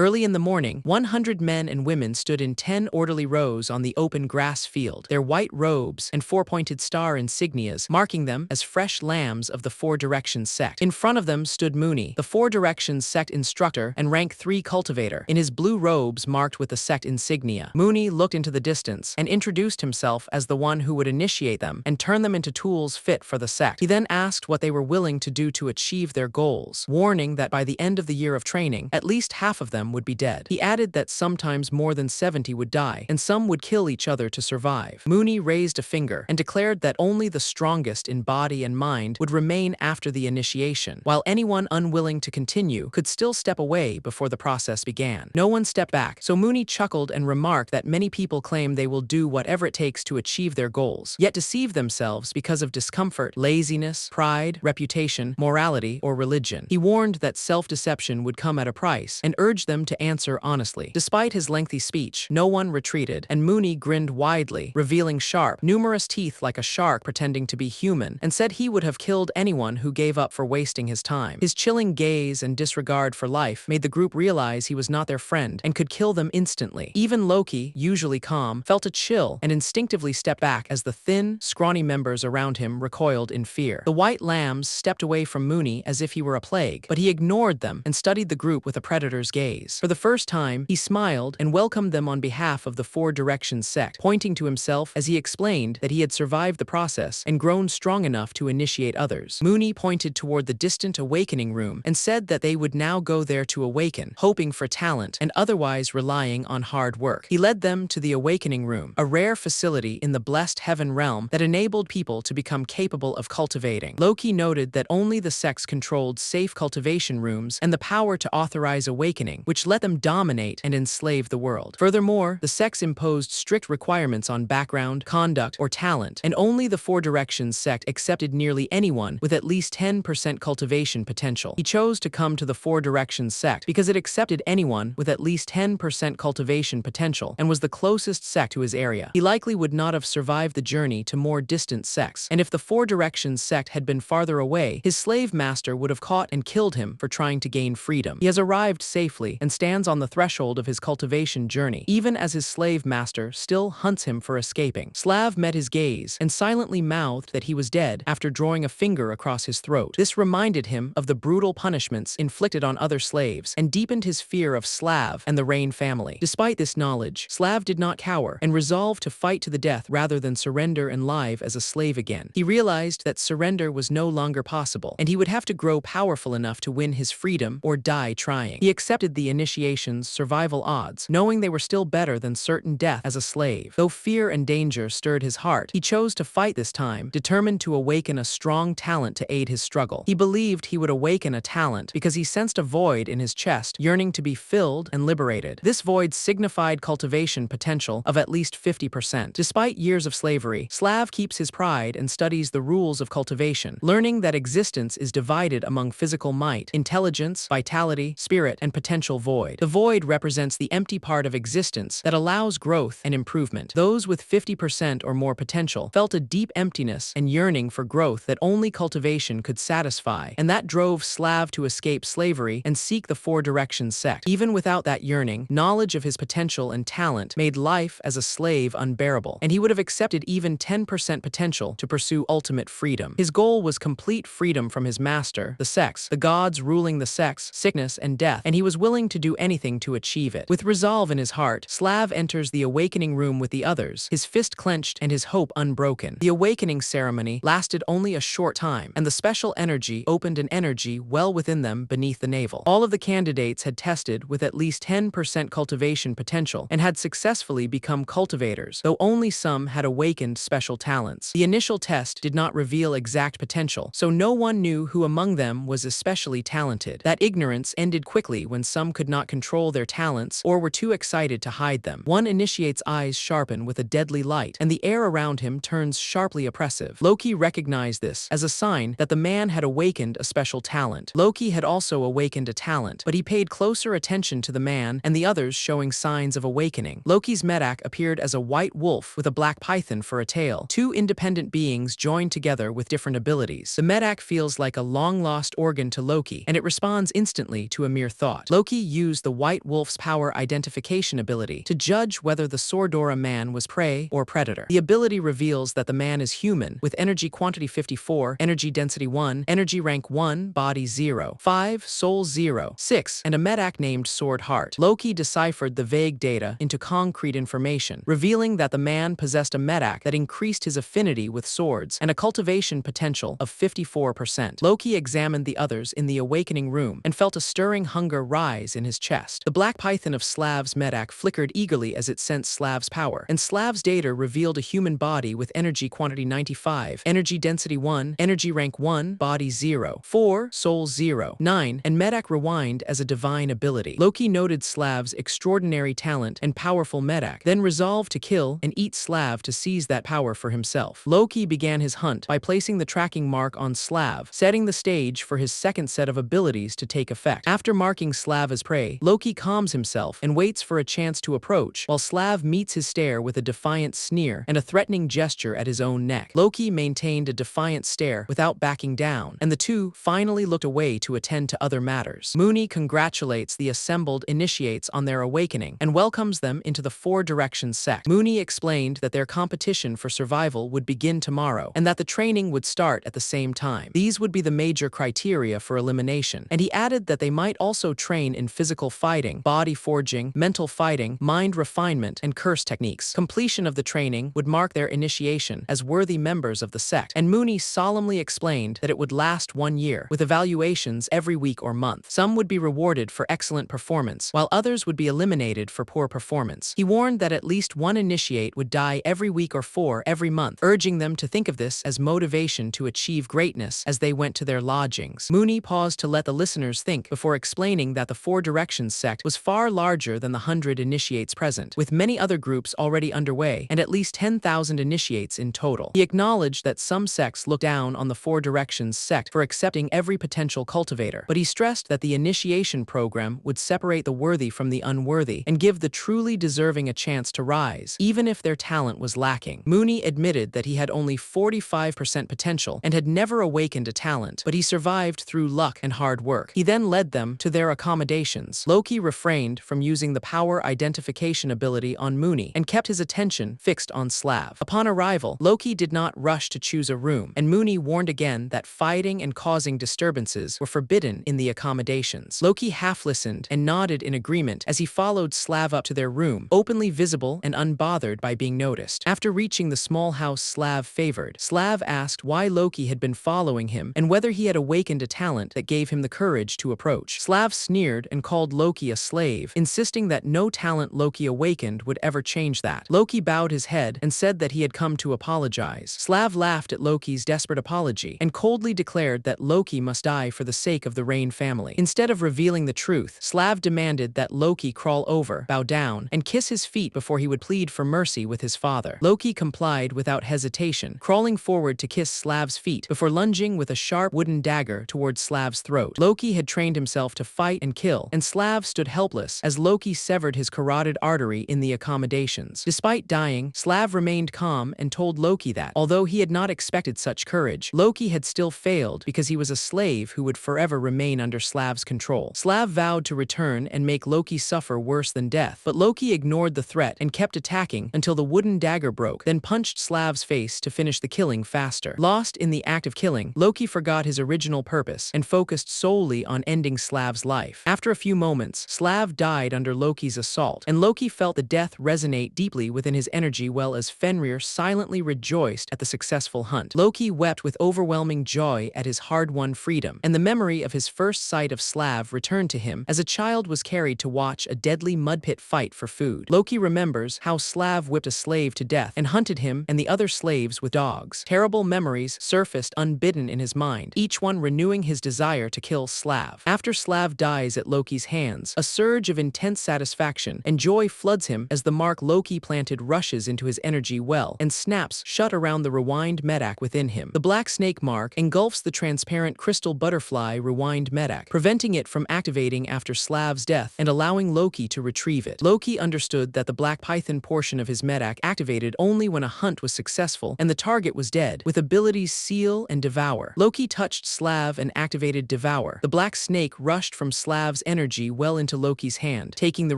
Early in the morning, 100 men and women stood in 10 orderly rows on the open grass field, their white robes and four-pointed star insignias marking them as fresh lambs of the Four Directions sect. In front of them stood Mooney, the Four Directions sect instructor and rank 3 cultivator, in his blue robes marked with the sect insignia. Mooney looked into the distance and introduced himself as the one who would initiate them and turn them into tools fit for the sect. He then asked what they were willing to do to achieve their goals, warning that by the end of the year of training, at least half of them would be dead. He added that sometimes more than 70 would die, and some would kill each other to survive. Mooney raised a finger and declared that only the strongest in body and mind would remain after the initiation, while anyone unwilling to continue could still step away before the process began. No one stepped back, so Mooney chuckled and remarked that many people claim they will do whatever it takes to achieve their goals, yet deceive themselves because of discomfort, laziness, pride, reputation, morality, or religion. He warned that self-deception would come at a price and urged them to answer honestly. Despite his lengthy speech, no one retreated, and Mooney grinned widely, revealing sharp, numerous teeth like a shark pretending to be human, and said he would have killed anyone who gave up for wasting his time. His chilling gaze and disregard for life made the group realize he was not their friend and could kill them instantly. Even Loki, usually calm, felt a chill and instinctively stepped back as the thin, scrawny members around him recoiled in fear. The white lambs stepped away from Mooney as if he were a plague, but he ignored them and studied the group with a predator's gaze. For the first time, he smiled and welcomed them on behalf of the Four Directions sect, pointing to himself as he explained that he had survived the process and grown strong enough to initiate others. Mooney pointed toward the distant awakening room and said that they would now go there to awaken, hoping for talent and otherwise relying on hard work. He led them to the awakening room, a rare facility in the blessed heaven realm that enabled people to become capable of cultivating. Loki noted that only the sects controlled safe cultivation rooms and the power to authorize awakening, which let them dominate and enslave the world. Furthermore, the sects imposed strict requirements on background, conduct, or talent, and only the Four Directions sect accepted nearly anyone with at least 10% cultivation potential. He chose to come to the Four Directions sect because it accepted anyone with at least 10% cultivation potential and was the closest sect to his area. He likely would not have survived the journey to more distant sects, and if the Four Directions sect had been farther away, his slave master would have caught and killed him for trying to gain freedom. He has arrived safely and stands on the threshold of his cultivation journey, even as his slave master still hunts him for escaping. Slav met his gaze and silently mouthed that he was dead after drawing a finger across his throat. This reminded him of the brutal punishments inflicted on other slaves and deepened his fear of Slav and the Rain family. Despite this knowledge, Slav did not cower and resolved to fight to the death rather than surrender and live as a slave again. He realized that surrender was no longer possible, and he would have to grow powerful enough to win his freedom or die trying. He accepted the initiation's survival odds, knowing they were still better than certain death as a slave. Though fear and danger stirred his heart, he chose to fight this time, determined to awaken a strong talent to aid his struggle. He believed he would awaken a talent because he sensed a void in his chest, yearning to be filled and liberated. This void signified cultivation potential of at least 50%. Despite years of slavery, Slav keeps his pride and studies the rules of cultivation, learning that existence is divided among physical might, intelligence, vitality, spirit, and potential void. The void represents the empty part of existence that allows growth and improvement. Those with 50% or more potential felt a deep emptiness and yearning for growth that only cultivation could satisfy, and that drove Slav to escape slavery and seek the Four Directions sect. Even without that yearning, knowledge of his potential and talent made life as a slave unbearable, and he would have accepted even 10% potential to pursue ultimate freedom. His goal was complete freedom from his master, the sects, the gods ruling the sects, sickness, and death, and he was willing to do anything to achieve it. With resolve in his heart, Slav enters the awakening room with the others, his fist clenched and his hope unbroken. The awakening ceremony lasted only a short time, and the special energy opened an energy well within them beneath the navel. All of the candidates had tested with at least 10% cultivation potential and had successfully become cultivators, though only some had awakened special talents. The initial test did not reveal exact potential, so no one knew who among them was especially talented. That ignorance ended quickly when some could not control their talents or were too excited to hide them. One initiate's eyes sharpen with a deadly light, and the air around him turns sharply oppressive. Loki recognized this as a sign that the man had awakened a special talent. Loki had also awakened a talent, but he paid closer attention to the man and the others showing signs of awakening. Loki's medak appeared as a white wolf with a black python for a tail. Two independent beings joined together with different abilities. The medak feels like a long-lost organ to Loki, and it responds instantly to a mere thought. Loki used the White Wolf's power identification ability to judge whether the Sordora man was prey or predator. The ability reveals that the man is human, with energy quantity 54, energy density 1, energy rank 1, body 0, 5, soul 0, 6, and a medak named Sword Heart. Loki deciphered the vague data into concrete information, revealing that the man possessed a medak that increased his affinity with swords and a cultivation potential of 54%. Loki examined the others in the awakening room and felt a stirring hunger rise in his chest. The black python of Slav's medak flickered eagerly as it sensed Slav's power, and Slav's data revealed a human body with energy quantity 95, energy density 1, energy rank 1, body 0, 4, soul 0, 9, and medak rewind as a divine ability. Loki noted Slav's extraordinary talent and powerful medak, then resolved to kill and eat Slav to seize that power for himself. Loki began his hunt by placing the tracking mark on Slav, setting the stage for his second set of abilities to take effect. After marking Slav as prey, Loki calms himself and waits for a chance to approach, while Slav meets his stare with a defiant sneer and a threatening gesture at his own neck. Loki maintained a defiant stare without backing down, and the two finally looked away to attend to other matters. Mooney congratulates the assembled initiates on their awakening and welcomes them into the Four Directions sect. Mooney explained that their competition for survival would begin tomorrow, and that the training would start at the same time. These would be the major criteria for elimination, and he added that they might also train in physical fighting, body forging, mental fighting, mind refinement, and curse techniques. Completion of the training would mark their initiation as worthy members of the sect, and Mooney solemnly explained that it would last 1 year, with evaluations every week or month. Some would be rewarded for excellent performance, while others would be eliminated for poor performance. He warned that at least one initiate would die every week or 4 every month, urging them to think of this as motivation to achieve greatness as they went to their lodgings. Mooney paused to let the listeners think before explaining that the Four Directions sect was far larger than the 100 initiates present, with many other groups already underway and at least 10,000 initiates in total. He acknowledged that some sects look down on the Four Directions sect for accepting every potential cultivator, but he stressed that the initiation program would separate the worthy from the unworthy and give the truly deserving a chance to rise, even if their talent was lacking. Mooney admitted that he had only 45% potential and had never awakened a talent, but he survived through luck and hard work. He then led them to their accommodations. Loki refrained from using the power identification ability on Mooney and kept his attention fixed on Slav. Upon arrival, Loki did not rush to choose a room, and Mooney warned again that fighting and causing disturbances were forbidden in the accommodations. Loki half-listened and nodded in agreement as he followed Slav up to their room, openly visible and unbothered by being noticed. After reaching the small house Slav favored, Slav asked why Loki had been following him and whether he had awakened a talent that gave him the courage to approach. Slav sneered and called Loki a slave, insisting that no talent Loki awakened would ever change that. Loki bowed his head and said that he had come to apologize. Slav laughed at Loki's desperate apology and coldly declared that Loki must die for the sake of the Rain family. Instead of revealing the truth, Slav demanded that Loki crawl over, bow down, and kiss his feet before he would plead for mercy with his father. Loki complied without hesitation, crawling forward to kiss Slav's feet before lunging with a sharp wooden dagger towards Slav's throat. Loki had trained himself to fight and kill, and Slav stood helpless as Loki severed his carotid artery in the accommodations. Despite dying, Slav remained calm and told Loki that, although he had not expected such courage, Loki had still failed because he was a slave who would forever remain under Slav's control. Slav vowed to return and make Loki suffer worse than death, but Loki ignored the threat and kept attacking until the wooden dagger broke, then punched Slav's face to finish the killing faster. Lost in the act of killing, Loki forgot his original purpose and focused solely on ending Slav's life. After a few moments, Slav died under Loki's assault, and Loki felt the death resonate deeply within his energy while as Fenrir silently rejoiced at the successful hunt. Loki wept with overwhelming joy at his hard-won freedom, and the memory of his first sight of Slav returned to him as a child was carried to watch a deadly mud pit fight for food. Loki remembers how Slav whipped a slave to death and hunted him and the other slaves with dogs. Terrible memories surfaced unbidden in his mind, each one renewing his desire to kill Slav. After Slav dies at Loki's hands, a surge of intense satisfaction and joy floods him as the mark Loki planted rushes into his energy well and snaps shut around the rewind medak within him. The black snake mark engulfs the transparent crystal butterfly rewind medak, preventing it from activating after Slav's death and allowing Loki to retrieve it. Loki understood that the black python portion of his medak activated only when a hunt was successful and the target was dead, with abilities Seal and Devour. Loki touched Slav and activated Devour. The black snake rushed from Slav's energy energy well into Loki's hand, taking the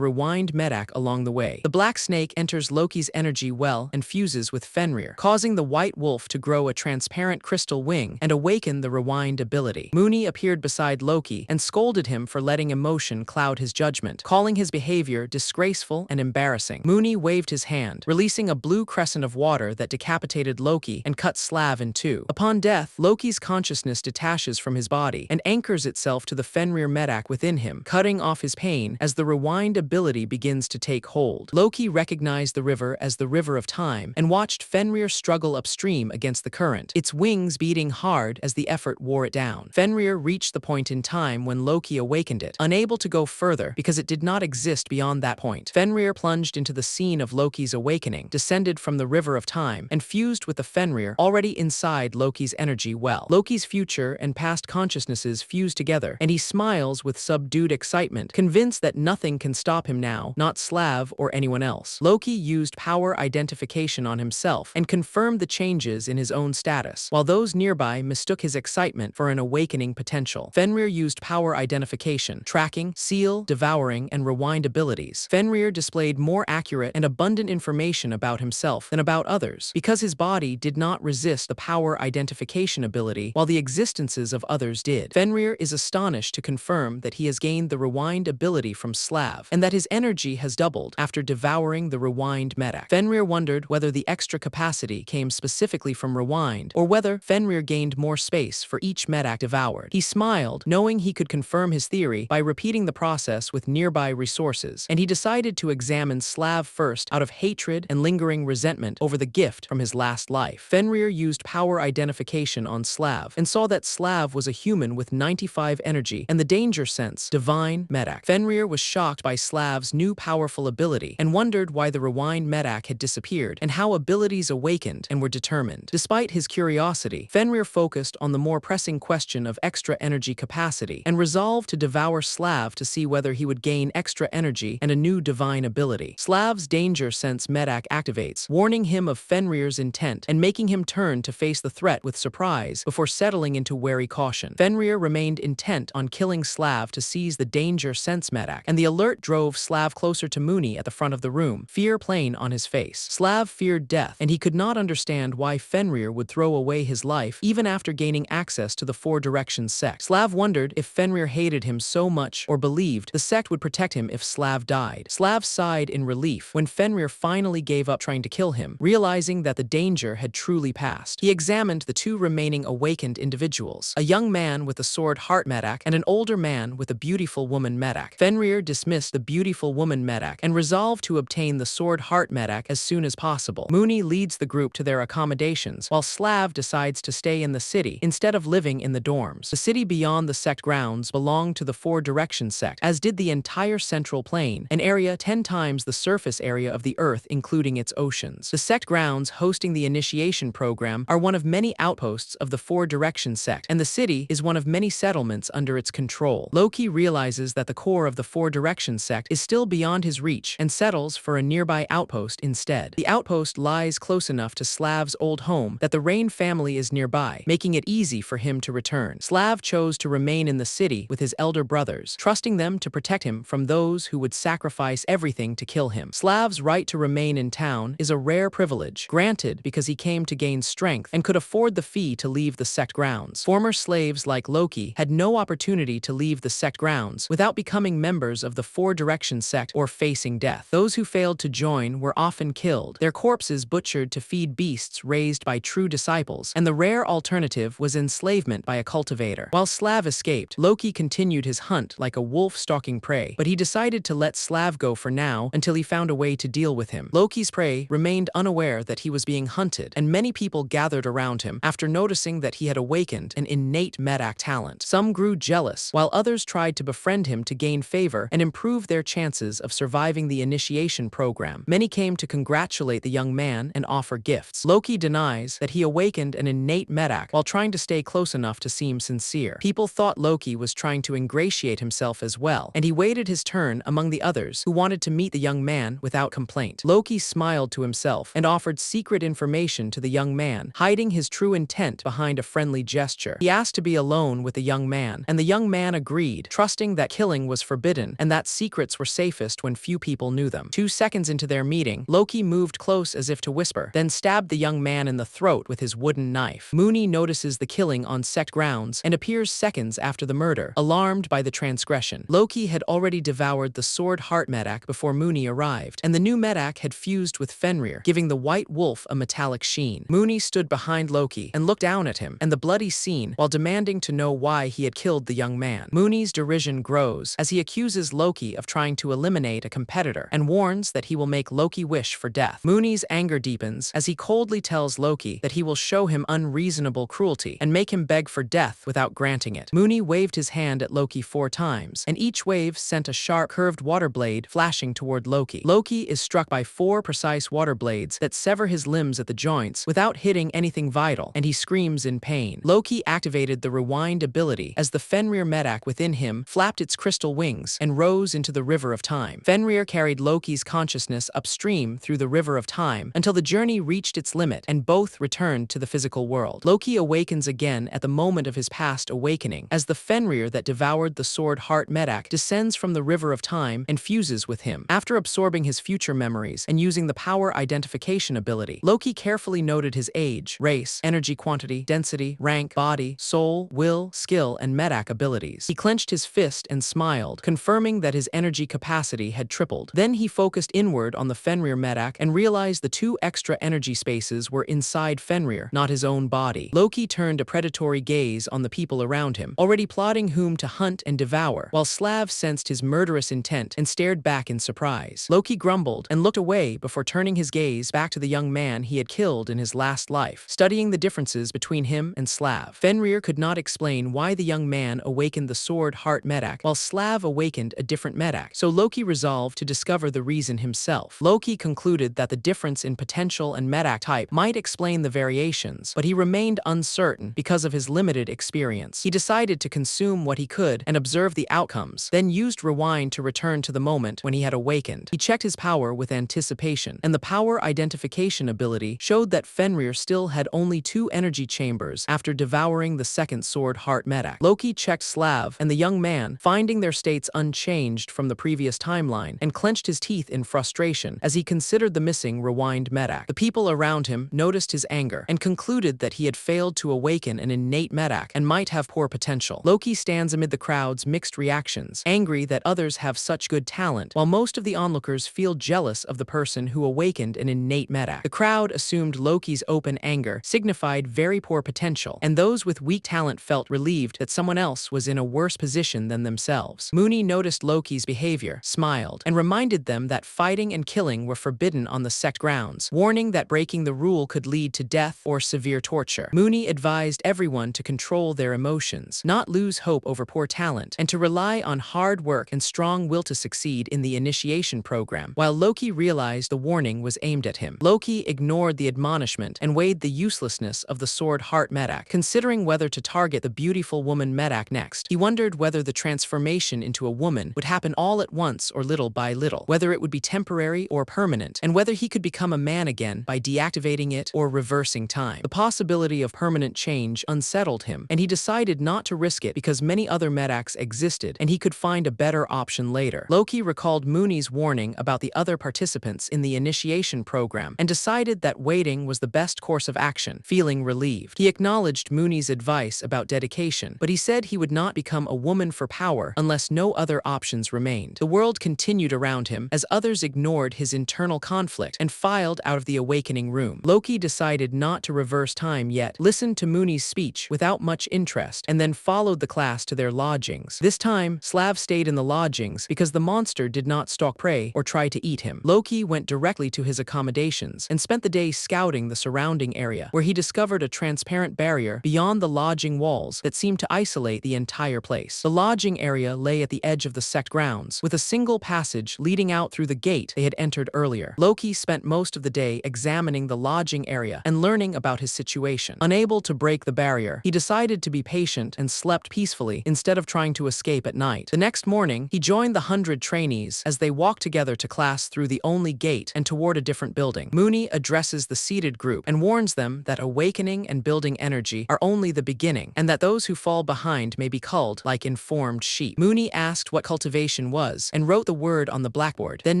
rewind medak along the way. The black snake enters Loki's energy well and fuses with Fenrir, causing the white wolf to grow a transparent crystal wing and awaken the rewind ability. Muni appeared beside Loki and scolded him for letting emotion cloud his judgment, calling his behavior disgraceful and embarrassing. Muni waved his hand, releasing a blue crescent of water that decapitated Loki and cut Slav in two. Upon death, Loki's consciousness detaches from his body and anchors itself to the Fenrir medak within him, cutting off his pain as the rewind ability begins to take hold. Loki recognized the river as the river of time and watched Fenrir struggle upstream against the current, its wings beating hard as the effort wore it down. Fenrir reached the point in time when Loki awakened it, unable to go further because it did not exist beyond that point. Fenrir plunged into the scene of Loki's awakening, descended from the river of time, and fused with the Fenrir already inside Loki's energy well. Loki's future and past consciousnesses fuse together, and he smiles with subdued excitement, convinced that nothing can stop him now, not Slav or anyone else. Loki used power identification on himself and confirmed the changes in his own status, while those nearby mistook his excitement for an awakening potential. Fenrir used power identification, tracking, seal, devouring, and rewind abilities. Fenrir displayed more accurate and abundant information about himself than about others, because his body did not resist the power identification ability while the existences of others did. Fenrir is astonished to confirm that he has gained the rewind ability from Slav, and that his energy has doubled after devouring the rewind medak. Fenrir wondered whether the extra capacity came specifically from rewind, or whether Fenrir gained more space for each medak devoured. He smiled, knowing he could confirm his theory by repeating the process with nearby resources, and he decided to examine Slav first out of hatred and lingering resentment over the gift from his last life. Fenrir used power identification on Slav and saw that Slav was a human with 95 energy and the danger sense, divine medak. Fenrir was shocked by Slav's new powerful ability and wondered why the rewind medak had disappeared and how abilities awakened and were determined. Despite his curiosity, Fenrir focused on the more pressing question of extra energy capacity and resolved to devour Slav to see whether he would gain extra energy and a new divine ability. Slav's danger sense medak activates, warning him of Fenrir's intent and making him turn to face the threat with surprise before settling into wary caution. Fenrir remained intent on killing Slav to seize the danger sense medak, and the alert drove Slav closer to Muni at the front of the room, fear plain on his face. Slav feared death, and he could not understand why Fenrir would throw away his life even after gaining access to the Four Directions sect. Slav wondered if Fenrir hated him so much or believed the sect would protect him if Slav died. Slav sighed in relief when Fenrir finally gave up trying to kill him, realizing that the danger had truly passed. He examined the two remaining awakened individuals, a young man with a sword heart medak and an older man with a beautiful woman medak. Fenrir dismissed the beautiful woman medak and resolved to obtain the sword heart medak as soon as possible. Muni leads the group to their accommodations, while Slav decides to stay in the city instead of living in the dorms. The city beyond the sect grounds belonged to the Four Directions sect, as did the entire central plain, an area 10 times the surface area of the Earth, including its oceans. The sect grounds hosting the initiation program are one of many outposts of the Four Directions sect, and the city is one of many settlements under its control. Loki realizes that the core of the Four Directions sect is still beyond his reach and settles for a nearby outpost instead. The outpost lies close enough to Slav's old home that the Rain family is nearby, making it easy for him to return. Slav chose to remain in the city with his elder brothers, trusting them to protect him from those who would sacrifice everything to kill him. Slav's right to remain in town is a rare privilege, granted because he came to gain strength and could afford the fee to leave the sect grounds. Former slaves like Loki had no opportunity to leave the sect grounds without becoming members of the Four Directions sect or facing death. Those who failed to join were often killed, their corpses butchered to feed beasts raised by true disciples, and the rare alternative was enslavement by a cultivator. While Slav escaped, Loki continued his hunt like a wolf stalking prey, but he decided to let Slav go for now until he found a way to deal with him. Loki's prey remained unaware that he was being hunted, and many people gathered around him after noticing that he had awakened an innate medak talent. Some grew jealous, while others tried to befriend him to gain favor and improve their chances of surviving the initiation program. Many came to congratulate the young man and offer gifts. Loki denies that he awakened an innate medak while trying to stay close enough to seem sincere. People thought Loki was trying to ingratiate himself as well, and he waited his turn among the others who wanted to meet the young man without complaint. Loki smiled to himself and offered secret information to the young man, hiding his true intent behind a friendly gesture. He asked to be alone with the young man, and the young man agreed, trusting that killing was forbidden and that secrets were safest when few people knew them. 2 seconds into their meeting, Loki moved close as if to whisper, then stabbed the young man in the throat with his wooden knife. Mooney notices the killing on sect grounds and appears seconds after the murder, alarmed by the transgression. Loki had already devoured the sword heart medak before Mooney arrived, and the new medak had fused with Fenrir, giving the white wolf a metallic sheen. Mooney stood behind Loki and looked down at him and the bloody scene while demanding to know why he had killed the young man. Mooney's derision grows as he accuses Loki of trying to eliminate a competitor and warns that he will make Loki wish for death. Mooney's anger deepens as he coldly tells Loki that he will show him unreasonable cruelty and make him beg for death without granting it. Mooney waved his hand at Loki 4 times, and each wave sent a sharp, curved water blade flashing toward Loki. Loki is struck by 4 precise water blades that sever his limbs at the joints without hitting anything vital, and he screams in pain. Loki activated the rewind ability as the Fenrir medak within him flapped its crystal wings and rose into the river of time. Fenrir carried Loki's consciousness upstream through the river of time until the journey reached its limit and both returned to the physical world. Loki awakens again at the moment of his past awakening as the Fenrir that devoured the sword heart medak descends from the river of time and fuses with him. After absorbing his future memories and using the power identification ability, Loki carefully noted his age, race, energy quantity, density, rank, body, soul, will, skill, and medak abilities. He clenched his fist and smiled, confirming that his energy capacity had tripled. Then he focused inward on the Fenrir medak and realized the 2 extra energy spaces were inside Fenrir, not his own body. Loki turned a predatory gaze on the people around him, already plotting whom to hunt and devour, while Slav sensed his murderous intent and stared back in surprise. Loki grumbled and looked away before turning his gaze back to the young man he had killed in his last life, studying the differences between him and Slav. Fenrir could not explain why the young man awakened the sword heart medak while Slav awakened a different medak, so Loki resolved to discover the reason himself. Loki concluded that the difference in potential and medak type might explain the variations, but he remained uncertain because of his limited experience. He decided to consume what he could and observe the outcomes, then used rewind to return to the moment when he had awakened. He checked his power with anticipation, and the power identification ability showed that Fenrir still had only 2 energy chambers after devouring the second sword heart medak. Loki checked Slav and the young man, finding their states unchanged from the previous timeline, and clenched his teeth in frustration as he considered the missing rewind medak. The people around him noticed his anger and concluded that he had failed to awaken an innate medak and might have poor potential. Loki stands amid the crowd's mixed reactions, angry that others have such good talent, while most of the onlookers feel jealous of the person who awakened an innate medak. The crowd assumed Loki's open anger signified very poor potential, and those with weak talent felt relieved that someone else was in a worse position than themselves. Mooney noticed Loki's behavior, smiled, and reminded them that fighting and killing were forbidden on the sect grounds, warning that breaking the rule could lead to death or severe torture. Mooney advised everyone to control their emotions, not lose hope over poor talent, and to rely on hard work and strong will to succeed in the initiation program. While Loki realized the warning was aimed at him, Loki ignored the admonishment and weighed the uselessness of the sword heart medak, considering whether to target the beautiful woman medak next. He wondered whether the transformation into a woman would happen all at once or little by little, whether it would be temporary or permanent, and whether he could become a man again by deactivating it or reversing time. The possibility of permanent change unsettled him, and he decided not to risk it because many other medaks existed and he could find a better option later. Loki recalled Mooney's warning about the other participants in the initiation program and decided that waiting was the best course of action, feeling relieved. He acknowledged Mooney's advice about dedication, but he said he would not become a woman for power unless no other options remained. The world continued around him as others ignored his internal conflict and filed out of the awakening room. Loki decided not to reverse time yet, listened to Mooney's speech without much interest, and then followed the class to their lodgings. This time, Slav stayed in the lodgings because the monster did not stalk prey or try to eat him. Loki went directly to his accommodations and spent the day scouting the surrounding area, where he discovered a transparent barrier beyond the lodging walls that seemed to isolate the entire place. The lodging area lay at the edge of the sect grounds, with a single passage leading out through the gate they had entered earlier. Loki spent most of the day examining the lodging area and learning about his situation. Unable to break the barrier, he decided to be patient and slept peacefully instead of trying to escape at night. The next morning, he joined the 100 trainees as they walked together to class through the only gate and toward a different building. Mooney addresses the seated group and warns them that awakening and building energy are only the beginning, and that those who fall behind may be culled like informed farmed sheep. Mooney asked what cultivation was and wrote the word on the blackboard, then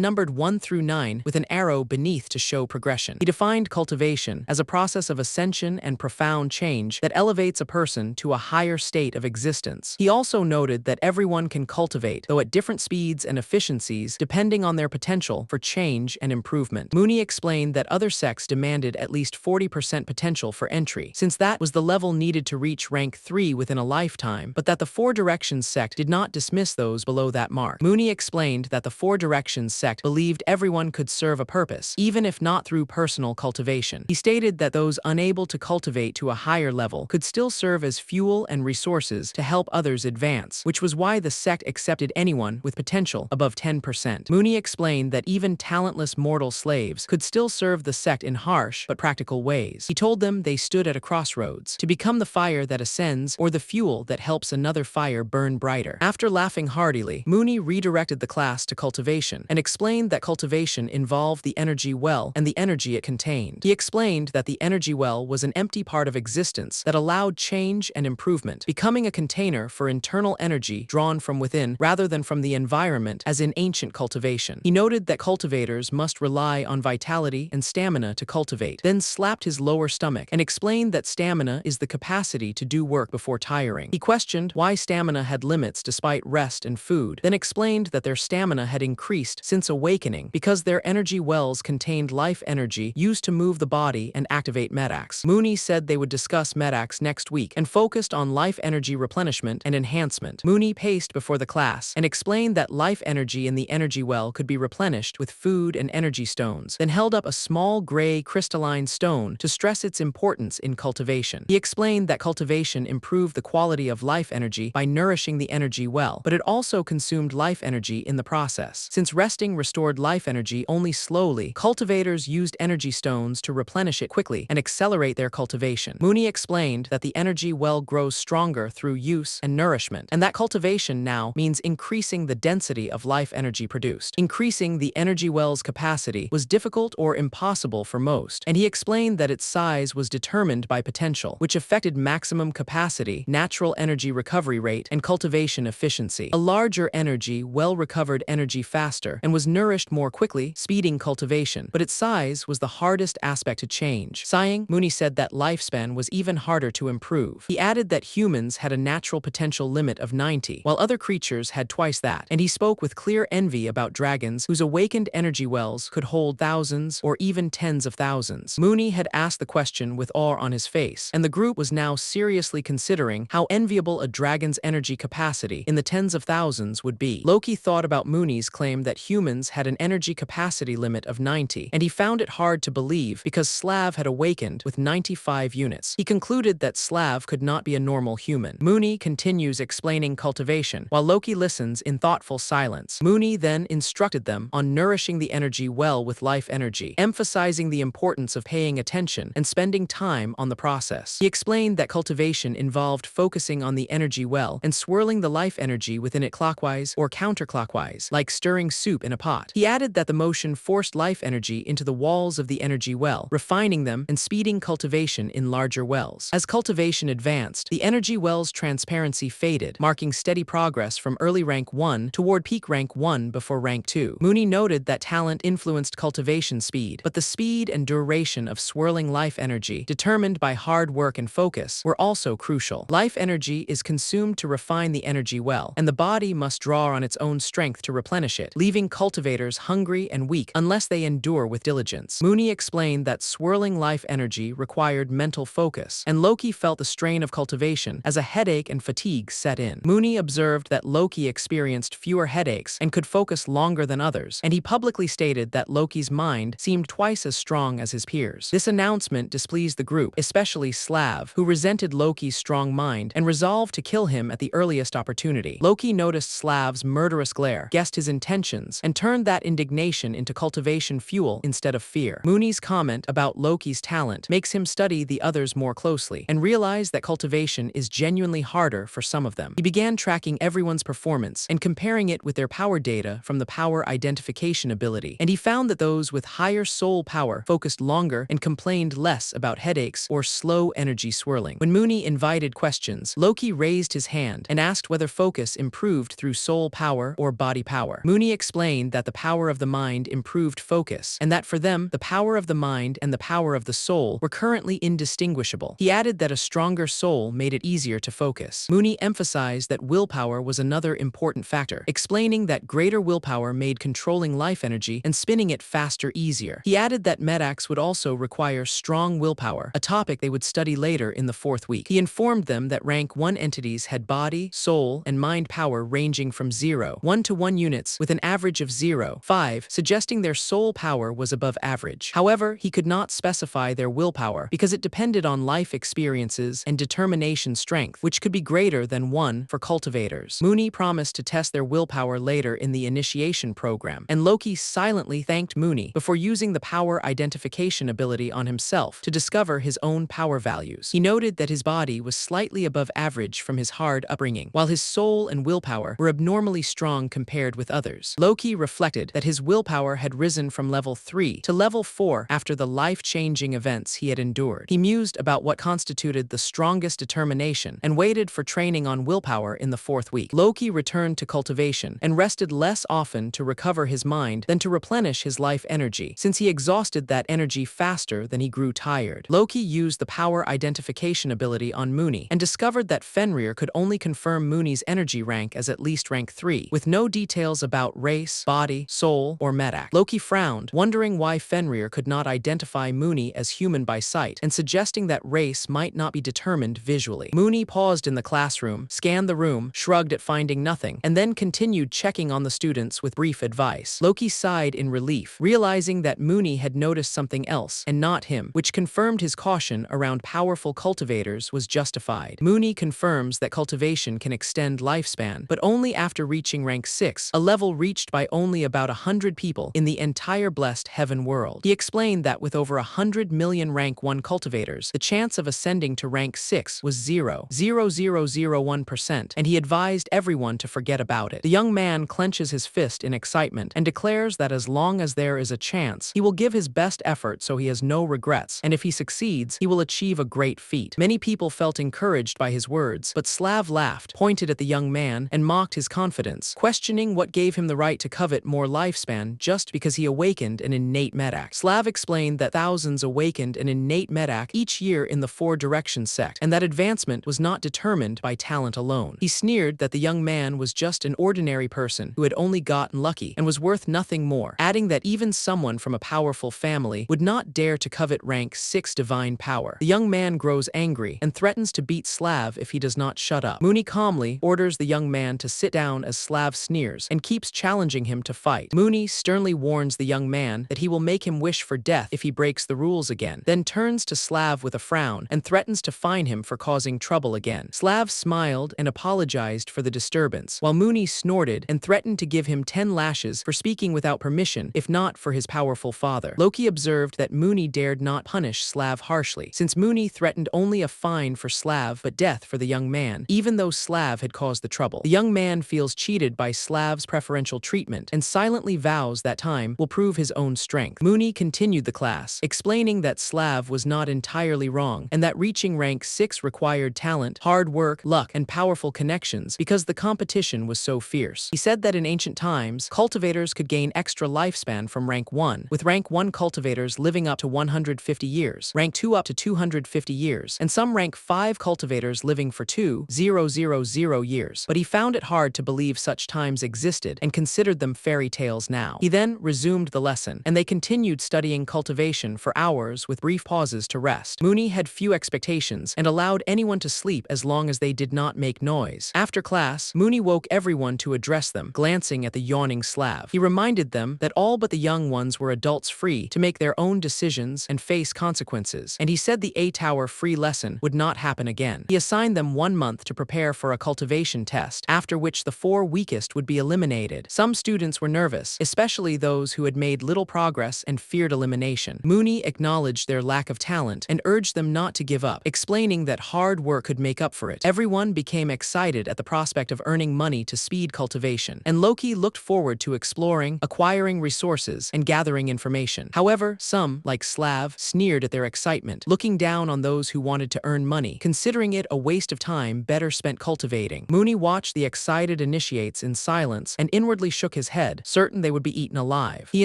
numbered 1 through 9 with an arrow beneath to show progression. He defined cultivation as a process of ascension and profound change that elevates a person to a higher state of existence. He also noted that everyone can cultivate, though at different speeds and efficiencies depending on their potential for change and improvement. Mooney explained that other sects demanded at least 40% potential for entry, since that was the level needed to reach rank 3 within a lifetime, but that the Four Directions sect did not dismiss those below that mark. Mooney explained that the Four Directions sect believed everyone could serve a purpose, even if not through personal cultivation. He stated that those unable to cultivate to a higher level could still serve as fuel and resources to help others advance, which was why the sect accepted anyone with potential above 10%. Mooney explained that even talentless mortal slaves could still serve the sect in harsh but practical ways. He told them they stood at a crossroads, to become the fire that ascends or the fuel that helps another fire burn brighter. After laughing heartily, Mooney redirected the class to cultivation and explained that cultivation involved the energy well and the energy it contained. He explained that the energy well was an empty part of existence that allowed change and improvement, becoming a container for internal energy drawn from within rather than from the environment as in ancient cultivation. He noted that cultivators must rely on vitality and stamina to cultivate, then slapped his lower stomach and explained that stamina is the capacity to do work before tiring. He questioned why stamina had limits despite rest and food, then explained that their stamina had increased since awakening because their energy wells contained life energy used to move the body and activate medax. Mooney said they would discuss medax next week and focused on life energy replenishment and enhancement. Mooney paced before the class and explained that life energy in the energy well could be replenished with food and energy stones, then held up a small gray crystalline stone to stress its importance in cultivation. He explained that cultivation improved the quality of life energy by nourishing the energy well, but it also consumed life energy in the process. Since resting restored life energy only slowly, cultivators used energy stones to replenish it quickly and accelerate their cultivation. Mooney explained that the energy well grows stronger through use and nourishment, and that cultivation now means increasing the density of life energy produced. Increasing the energy well's capacity was difficult or impossible for most, and he explained that its size was determined by potential, which affected maximum capacity, natural energy recovery rate, and cultivation efficiency. A larger energy well recovered energy faster and was nourished more quickly, speeding cultivation, but its size was the hardest aspect to change. Sighing, Mooney said that lifespan was even harder to improve. He added that humans had a natural potential limit of 90, while other creatures had twice that, and he spoke with clear envy about dragons whose awakened energy wells could hold thousands or even tens of thousands. Mooney had asked the question with awe on his face, and the group was now seriously considering how enviable a dragon's energy capacity in the tens of thousands would be. Loki thought about Mooney's claim that humans had an energy capacity limit of 90, and he found it hard to believe because Slav had awakened with 95 units. He concluded that Slav could not be a normal human. Mooney continues explaining cultivation, while Loki listens in thoughtful silence. Mooney then instructed them on nourishing the energy well with life energy, emphasizing the importance of paying attention and spending time on the process. He explained that cultivation involved focusing on the energy well and swirling the life energy within it clockwise or counterclockwise, like stirring soup in a pot. He added that the motion forced life energy into the walls of the energy well, refining them and speeding cultivation in larger wells. As cultivation advanced, the energy well's transparency faded, marking steady progress from early rank 1 toward peak rank 1 before rank 2. Mooney noted that talent influenced cultivation speed, but the speed and duration of swirling life energy, determined by hard work and focus, were also crucial. Life energy is consumed to refine the energy well, and the body must draw on its own strength to replenish it, leaving cultivators hungry and weak unless they endure with diligence. Mooney explained that swirling life energy required mental focus, and Loki felt the strain of cultivation as a headache and fatigue set in. Mooney observed that Loki experienced fewer headaches and could focus longer than others, and he publicly stated that Loki's mind seemed twice as strong as his peers. This announcement displeased the group, especially Slav, who resented Loki's strong mind and resolved to kill him at the earliest opportunity. Loki noticed Slav's murderous glare, guessed his intentions, and turned that indignation into cultivation fuel instead of fear. Mooney's comment about Loki's talent makes him study the others more closely and realize that cultivation is genuinely harder for some of them. He began tracking everyone's performance and comparing it with their power data from the power identification ability, and he found that those with higher soul power focused longer and complained less about headaches or slow energy swirling. When Mooney invited questions, Loki raised his hand and asked whether focus improved through soul power or body power. Mooney explained that the power of the mind improved focus, and that for them, the power of the mind and the power of the soul were currently indistinguishable. He added that a stronger soul made it easier to focus. Mooney emphasized that willpower was another important factor, explaining that greater willpower made controlling life energy and spinning it faster easier. He added that medacs would also require strong willpower, a topic they would study later in the 4th week. He informed them that rank 1 entities had body, soul, and mind power ranging from 0.1 to 1 units with an average of 0.5, suggesting their soul power was above average. However, he could not specify their willpower because it depended on life experiences and determination strength, which could be greater than 1 for cultivators. Mooney promised to test their willpower later in the initiation program, and Loki silently thanked Mooney before using the power identification ability on himself to discover his own power values. He noted that his body was slightly above average from his hard upbringing, while his soul and willpower were abnormally strong compared with others. Loki reflected that his willpower had risen from level 3 to level 4 after the life-changing events he had endured. He mused about what constituted the strongest determination and waited for training on willpower in the 4th week. Loki returned to cultivation and rested less often to recover his mind than to replenish his life energy, since he exhausted that energy faster than he grew tired. Loki used the power identification ability on Mooney and discovered that Fenrir could only confirm Mooney's energy rank as at least rank 3, with no details about race, body, soul, or medac. Loki frowned, wondering why Fenrir could not identify Mooney as human by sight, and suggesting that race might not be determined visually. Mooney paused in the classroom, scanned the room, shrugged at finding nothing, and then continued checking on the students with brief advice. Loki sighed in relief, realizing that Mooney had noticed something else, and not him, which confirmed his caution around powerful cultivators was justified. Mooney confirms that cultivation can extend lifespan, but only after reaching rank 6, a level reached by only about 100 people in the entire blessed heaven world. He explained that with over 100 million rank 1 cultivators, the chance of ascending to rank 6 was 0.0001%, and he advised everyone to forget about it. The young man clenches his fist in excitement and declares that as long as there is a chance, he will give his best effort so he has no regrets, and if he succeeds, he will achieve a great feat. Many people felt encouraged by his words, but Slav laughed, pointed at the young man, and mocked his confidence, questioning what gave him the right to covet more lifespan just because he awakened an innate medac. Slav explained that thousands awakened an innate medac each year in the 4 Directions sect, and that advancement was not determined by talent alone. He sneered that the young man was just an ordinary person who had only gotten lucky and was worth nothing more, adding that even someone from a powerful family would not dare to covet rank 6 divine power. The young man grows angry and threatens to beat Slav if he does not shut up. Mooney calmly orders the young man to sit down as Slav sneers and keeps challenging him to fight. Mooney sternly warns the young man that he will make him wish for death if he breaks the rules again, then turns to Slav with a frown and threatens to fine him for causing trouble again. Slav smiled and apologized for the disturbance, while Mooney snorted and threatened to give him 10 lashes for speaking without permission, if not for his powerful father. Loki observed that Mooney dared not punish Slav harshly, since Mooney threatened only a fine for Slav but death for the young man, even though Slav had caused the trouble. The young man feels cheated by Slav's preferential treatment and silently vows that time will prove his own strength. Mooney continued the class, explaining that Slav was not entirely wrong and that reaching rank 6 required talent, hard work, luck, and powerful connections because the competition was so fierce. He said that in ancient times, cultivators could gain extra lifespan from rank 1, with rank 1 cultivators living up to 150 years, rank 2 up to 250 years, and some rank 5 cultivators living for 2,000 years. But he found it hard to believe such times existed and considered them fairy tales now. He then resumed the lesson, and they continued studying cultivation for hours with brief pauses to rest. Mooney had few expectations and allowed anyone to sleep as long as they did not make noise. After class, Mooney woke everyone to address them, glancing at the yawning Slav. He reminded them that all but the young ones were adults free to make their own decisions and face consequences, and he said the A-Tower free lesson would not happen again. He assigned them 1 month to prepare for a cultivation test, after which the 4 weakest would be eliminated. Some students were nervous, especially those who had made little progress and feared elimination. Mooney acknowledged their lack of talent and urged them not to give up, explaining that hard work could make up for it. Everyone became excited at the prospect of earning money to speed cultivation, and Loki looked forward to exploring, acquiring resources, and gathering information. However, some, like Slav, sneered at their excitement, looking down on those who wanted to earn money, considering it a waste of time better spent cultivating captivating. Mooney watched the excited initiates in silence and inwardly shook his head, certain they would be eaten alive. He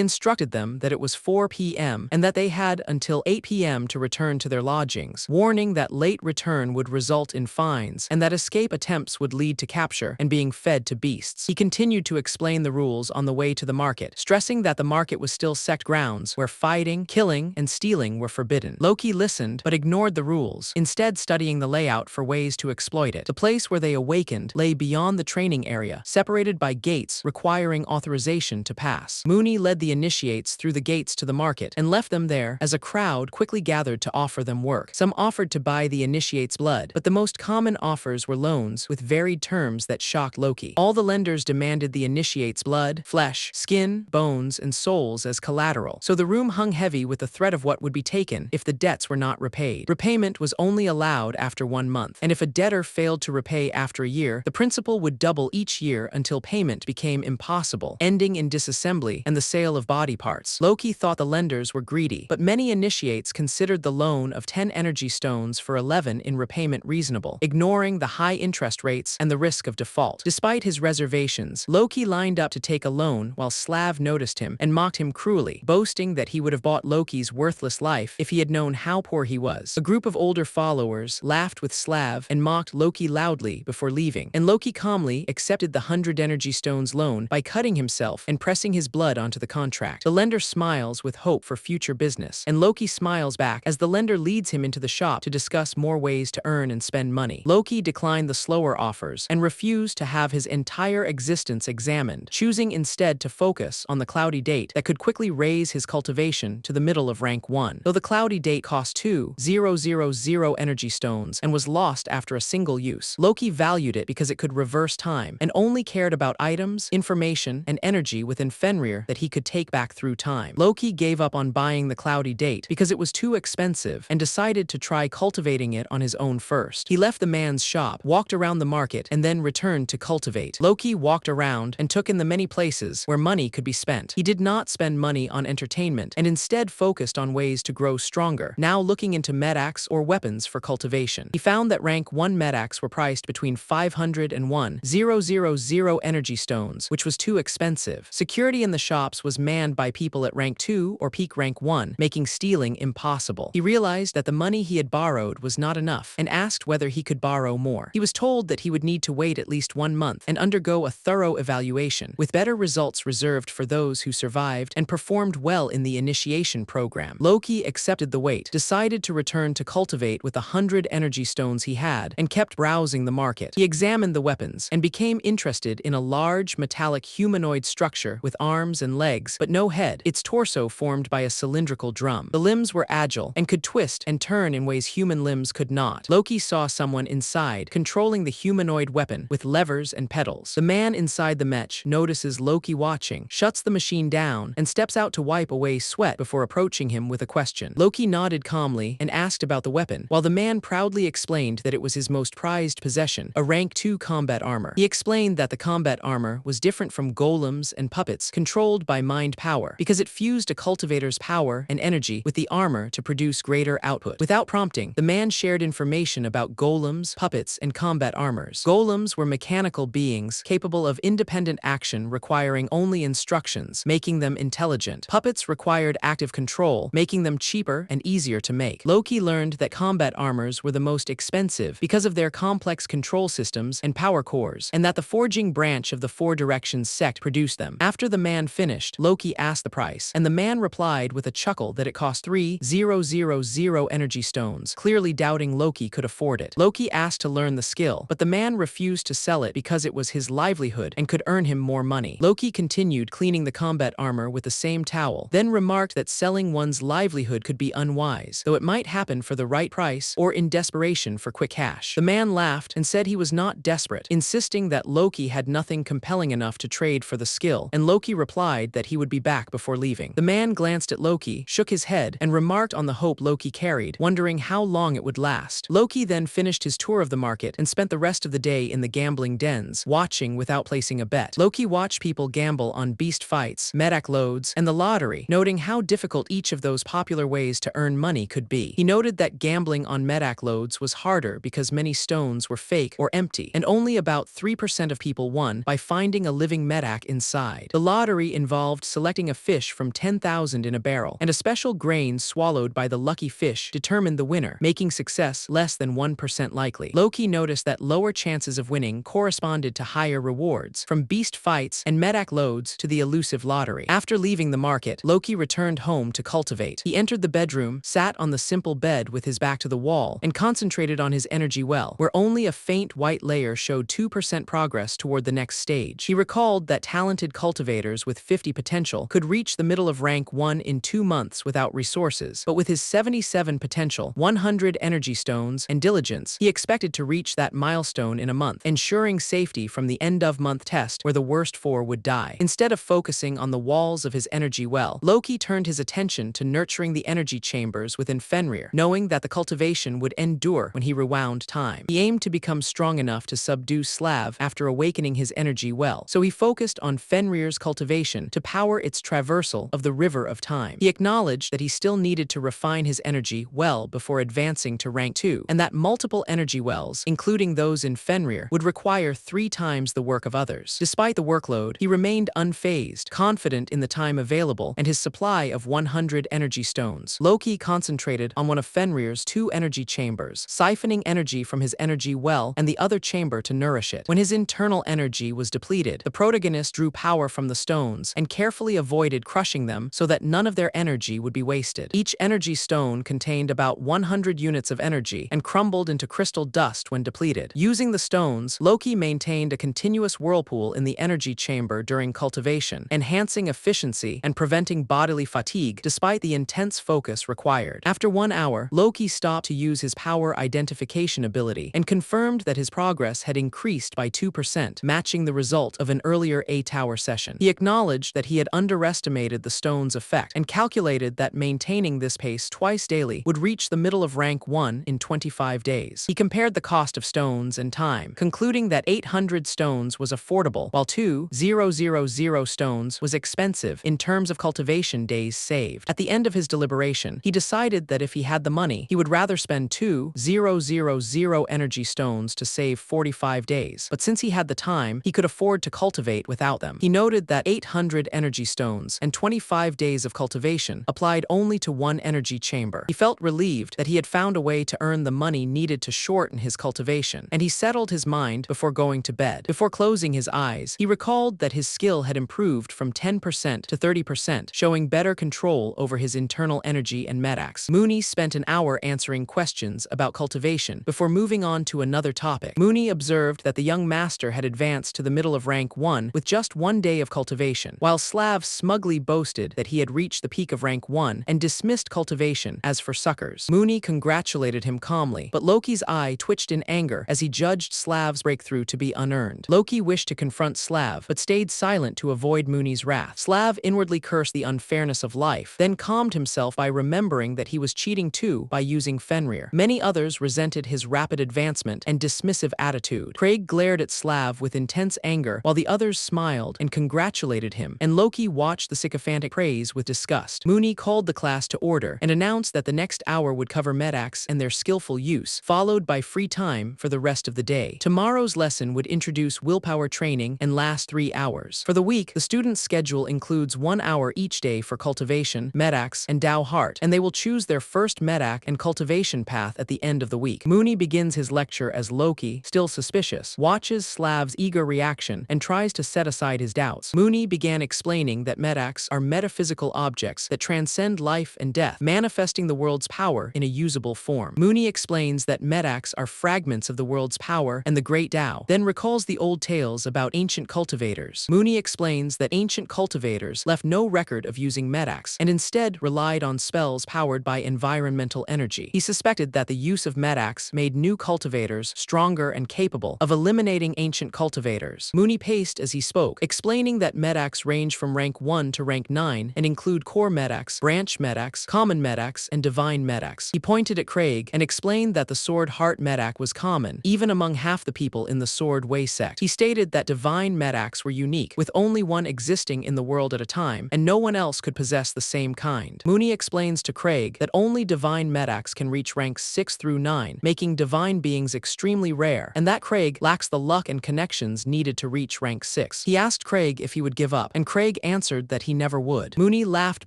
instructed them that it was 4 p.m. and that they had until 8 p.m. to return to their lodgings, warning that late return would result in fines and that escape attempts would lead to capture and being fed to beasts. He continued to explain the rules on the way to the market, stressing that the market was still sect grounds where fighting, killing, and stealing were forbidden. Loki listened but ignored the rules, instead studying the layout for ways to exploit it. The place where they awakened lay beyond the training area, separated by gates requiring authorization to pass. Mooney led the initiates through the gates to the market and left them there as a crowd quickly gathered to offer them work. Some offered to buy the initiates' blood, but the most common offers were loans with varied terms that shocked Loki. All the lenders demanded the initiates' blood, flesh, skin, bones, and souls as collateral, so the room hung heavy with the threat of what would be taken if the debts were not repaid. Repayment was only allowed after 1 month, and if a debtor failed to repay after a year, the principal would double each year until payment became impossible, ending in disassembly and the sale of body parts. Loki thought the lenders were greedy, but many initiates considered the loan of 10 energy stones for 11 in repayment reasonable, ignoring the high interest rates and the risk of default. Despite his reservations, Loki lined up to take a loan while Slav noticed him and mocked him cruelly, boasting that he would have bought Loki's worthless life if he had known how poor he was. A group of older followers laughed with Slav and mocked Loki loudly before leaving, and Loki calmly accepted the 100 energy stones loan by cutting himself and pressing his blood onto the contract. The lender smiles with hope for future business, and Loki smiles back as the lender leads him into the shop to discuss more ways to earn and spend money. Loki declined the slower offers and refused to have his entire existence examined, choosing instead to focus on the cloudy date that could quickly raise his cultivation to the middle of rank 1. Though the cloudy date cost 2,000 energy stones and was lost after a single use, Loki valued it because it could reverse time and only cared about items, information, and energy within Fenrir that he could take back through time. Loki gave up on buying the cloudy date because it was too expensive and decided to try cultivating it on his own first. He left the man's shop, walked around the market, and then returned to cultivate. Loki walked around and took in the many places where money could be spent. He did not spend money on entertainment and instead focused on ways to grow stronger, now looking into medaxe or weapons for cultivation. He found that rank 1 medaxe were priced between 500 and 1,000 energy stones, which was too expensive. Security in the shops was manned by people at rank 2 or peak rank 1, making stealing impossible. He realized that the money he had borrowed was not enough and asked whether he could borrow more. He was told that he would need to wait at least 1 month and undergo a thorough evaluation, with better results reserved for those who survived and performed well in the initiation program. Loki accepted the wait, decided to return to cultivate with 100 energy stones he had, and kept browsing the market. He examined the weapons and became interested in a large metallic humanoid structure with arms and legs but no head, its torso formed by a cylindrical drum. The limbs were agile and could twist and turn in ways human limbs could not. Loki saw someone inside, controlling the humanoid weapon with levers and pedals. The man inside the mech notices Loki watching, shuts the machine down, and steps out to wipe away sweat before approaching him with a question. Loki nodded calmly and asked about the weapon, while the man proudly explained that it was his most prized possession, a rank 2 combat armor. He explained that the combat armor was different from golems and puppets controlled by mind power because it fused a cultivator's power and energy with the armor to produce greater output. Without prompting, the man shared information about golems, puppets, and combat armors. Golems were mechanical beings capable of independent action requiring only instructions, making them intelligent. Puppets required active control, making them cheaper and easier to make. Loki learned that combat armors were the most expensive because of their complex control systems and power cores, and that the forging branch of the Four Directions sect produced them. After the man finished, Loki asked the price, and the man replied with a chuckle that it cost 3,000 energy stones, clearly doubting Loki could afford it. Loki asked to learn the skill, but the man refused to sell it because it was his livelihood and could earn him more money. Loki continued cleaning the combat armor with the same towel, then remarked that selling one's livelihood could be unwise, though it might happen for the right price or in desperation for quick cash. The man laughed and said he was not desperate, insisting that Loki had nothing compelling enough to trade for the skill, and Loki replied that he would be back before leaving. The man glanced at Loki, shook his head, and remarked on the hope Loki carried, wondering how long it would last. Loki then finished his tour of the market and spent the rest of the day in the gambling dens, watching without placing a bet. Loki watched people gamble on beast fights, medak loads, and the lottery, noting how difficult each of those popular ways to earn money could be. He noted that gambling on medak loads was harder because many stones were fake or or empty, and only about 3% of people won by finding a living medac inside. The lottery involved selecting a fish from 10,000 in a barrel, and a special grain swallowed by the lucky fish determined the winner, making success less than 1% likely. Loki noticed that lower chances of winning corresponded to higher rewards, from beast fights and medac loads to the elusive lottery. After leaving the market, Loki returned home to cultivate. He entered the bedroom, sat on the simple bed with his back to the wall, and concentrated on his energy well, where only a faint white layer showed 2% progress toward the next stage. He recalled that talented cultivators with 50 potential could reach the middle of rank 1 in 2 months without resources, but with his 77 potential, 100 energy stones, and diligence, he expected to reach that milestone in a month, ensuring safety from the end-of-month test where the worst 4 would die. Instead of focusing on the walls of his energy well, Loki turned his attention to nurturing the energy chambers within Fenrir, knowing that the cultivation would endure when he rewound time. He aimed to become strong enough to subdue Slav after awakening his energy well, so he focused on Fenrir's cultivation to power its traversal of the river of time. He acknowledged that he still needed to refine his energy well before advancing to rank 2, and that multiple energy wells, including those in Fenrir, would require 3 times the work of others. Despite the workload, he remained unfazed, confident in the time available and his supply of 100 energy stones. Loki concentrated on one of Fenrir's 2 energy chambers, siphoning energy from his energy well and the other chamber to nourish it. When his internal energy was depleted, the protagonist drew power from the stones and carefully avoided crushing them so that none of their energy would be wasted. Each energy stone contained about 100 units of energy and crumbled into crystal dust when depleted. Using the stones, Loki maintained a continuous whirlpool in the energy chamber during cultivation, enhancing efficiency and preventing bodily fatigue despite the intense focus required. After 1 hour, Loki stopped to use his power identification ability and confirmed that his progress had increased by 2%, matching the result of an earlier 8-hour session. He acknowledged that he had underestimated the stone's effect and calculated that maintaining this pace twice daily would reach the middle of rank 1 in 25 days. He compared the cost of stones and time, concluding that 800 stones was affordable, while 2,000 stones was expensive in terms of cultivation days saved. At the end of his deliberation, he decided that if he had the money, he would rather spend 2,000 energy stones to save 45 days. But since he had the time, he could afford to cultivate without them. He noted that 800 energy stones and 25 days of cultivation applied only to 1 energy chamber. He felt relieved that he had found a way to earn the money needed to shorten his cultivation, and he settled his mind before going to bed. Before closing his eyes, he recalled that his skill had improved from 10% to 30%, showing better control over his internal energy and medacs. Mooney spent an hour answering questions about cultivation before moving on to another topic. Mooney observed that the young master had advanced to the middle of rank 1 with just 1 day of cultivation, while Slav smugly boasted that he had reached the peak of rank 1 and dismissed cultivation as for suckers. Mooney congratulated him calmly, but Loki's eye twitched in anger as he judged Slav's breakthrough to be unearned. Loki wished to confront Slav, but stayed silent to avoid Mooney's wrath. Slav inwardly cursed the unfairness of life, then calmed himself by remembering that he was cheating too by using Fenrir. Many others resented his rapid advancement and dismissive attitude. Craig glared at Slav with intense anger, while the others smiled and congratulated him, and Loki watched the sycophantic praise with disgust. Mooney called the class to order and announced that the next hour would cover medacs and their skillful use, followed by free time for the rest of the day. Tomorrow's lesson would introduce willpower training and last 3 hours. For the week, the students' schedule includes 1 hour each day for cultivation, medacs, and Dao Heart, and they will choose their first medac and cultivation path at the end of the week. Mooney begins his lecture as Loki, still suspicious, watches Slav's eager reaction and tries to set aside his doubts. Mooney began explaining that medacs are metaphysical objects that transcend life and death, manifesting the world's power in a usable form. Mooney explains that medacs are fragments of the world's power and the great Tao, then recalls the old tales about ancient cultivators. Mooney explains that ancient cultivators left no record of using medacs and instead relied on spells powered by environmental energy. He suspected that the use of medacs made new cultivators stronger and capable of eliminating ancient cultivators. Mooney paced as he spoke, explaining that medacs range from rank 1 to rank 9 and include core medacs, branch medacs, common medacs, and divine medacs. He pointed at Craig and explained that the Sword Heart medac was common, even among half the people in the Sword Way sect. He stated that divine medacs were unique, with only one existing in the world at a time, and no one else could possess the same kind. Mooney explains to Craig that only divine medacs can reach ranks 6 through 9, making divine beings extremely rare, and that Craig lacks the luck and connections needed to reach rank 6. He asked Craig if he would give up, and Craig answered that he never would. Mooney laughed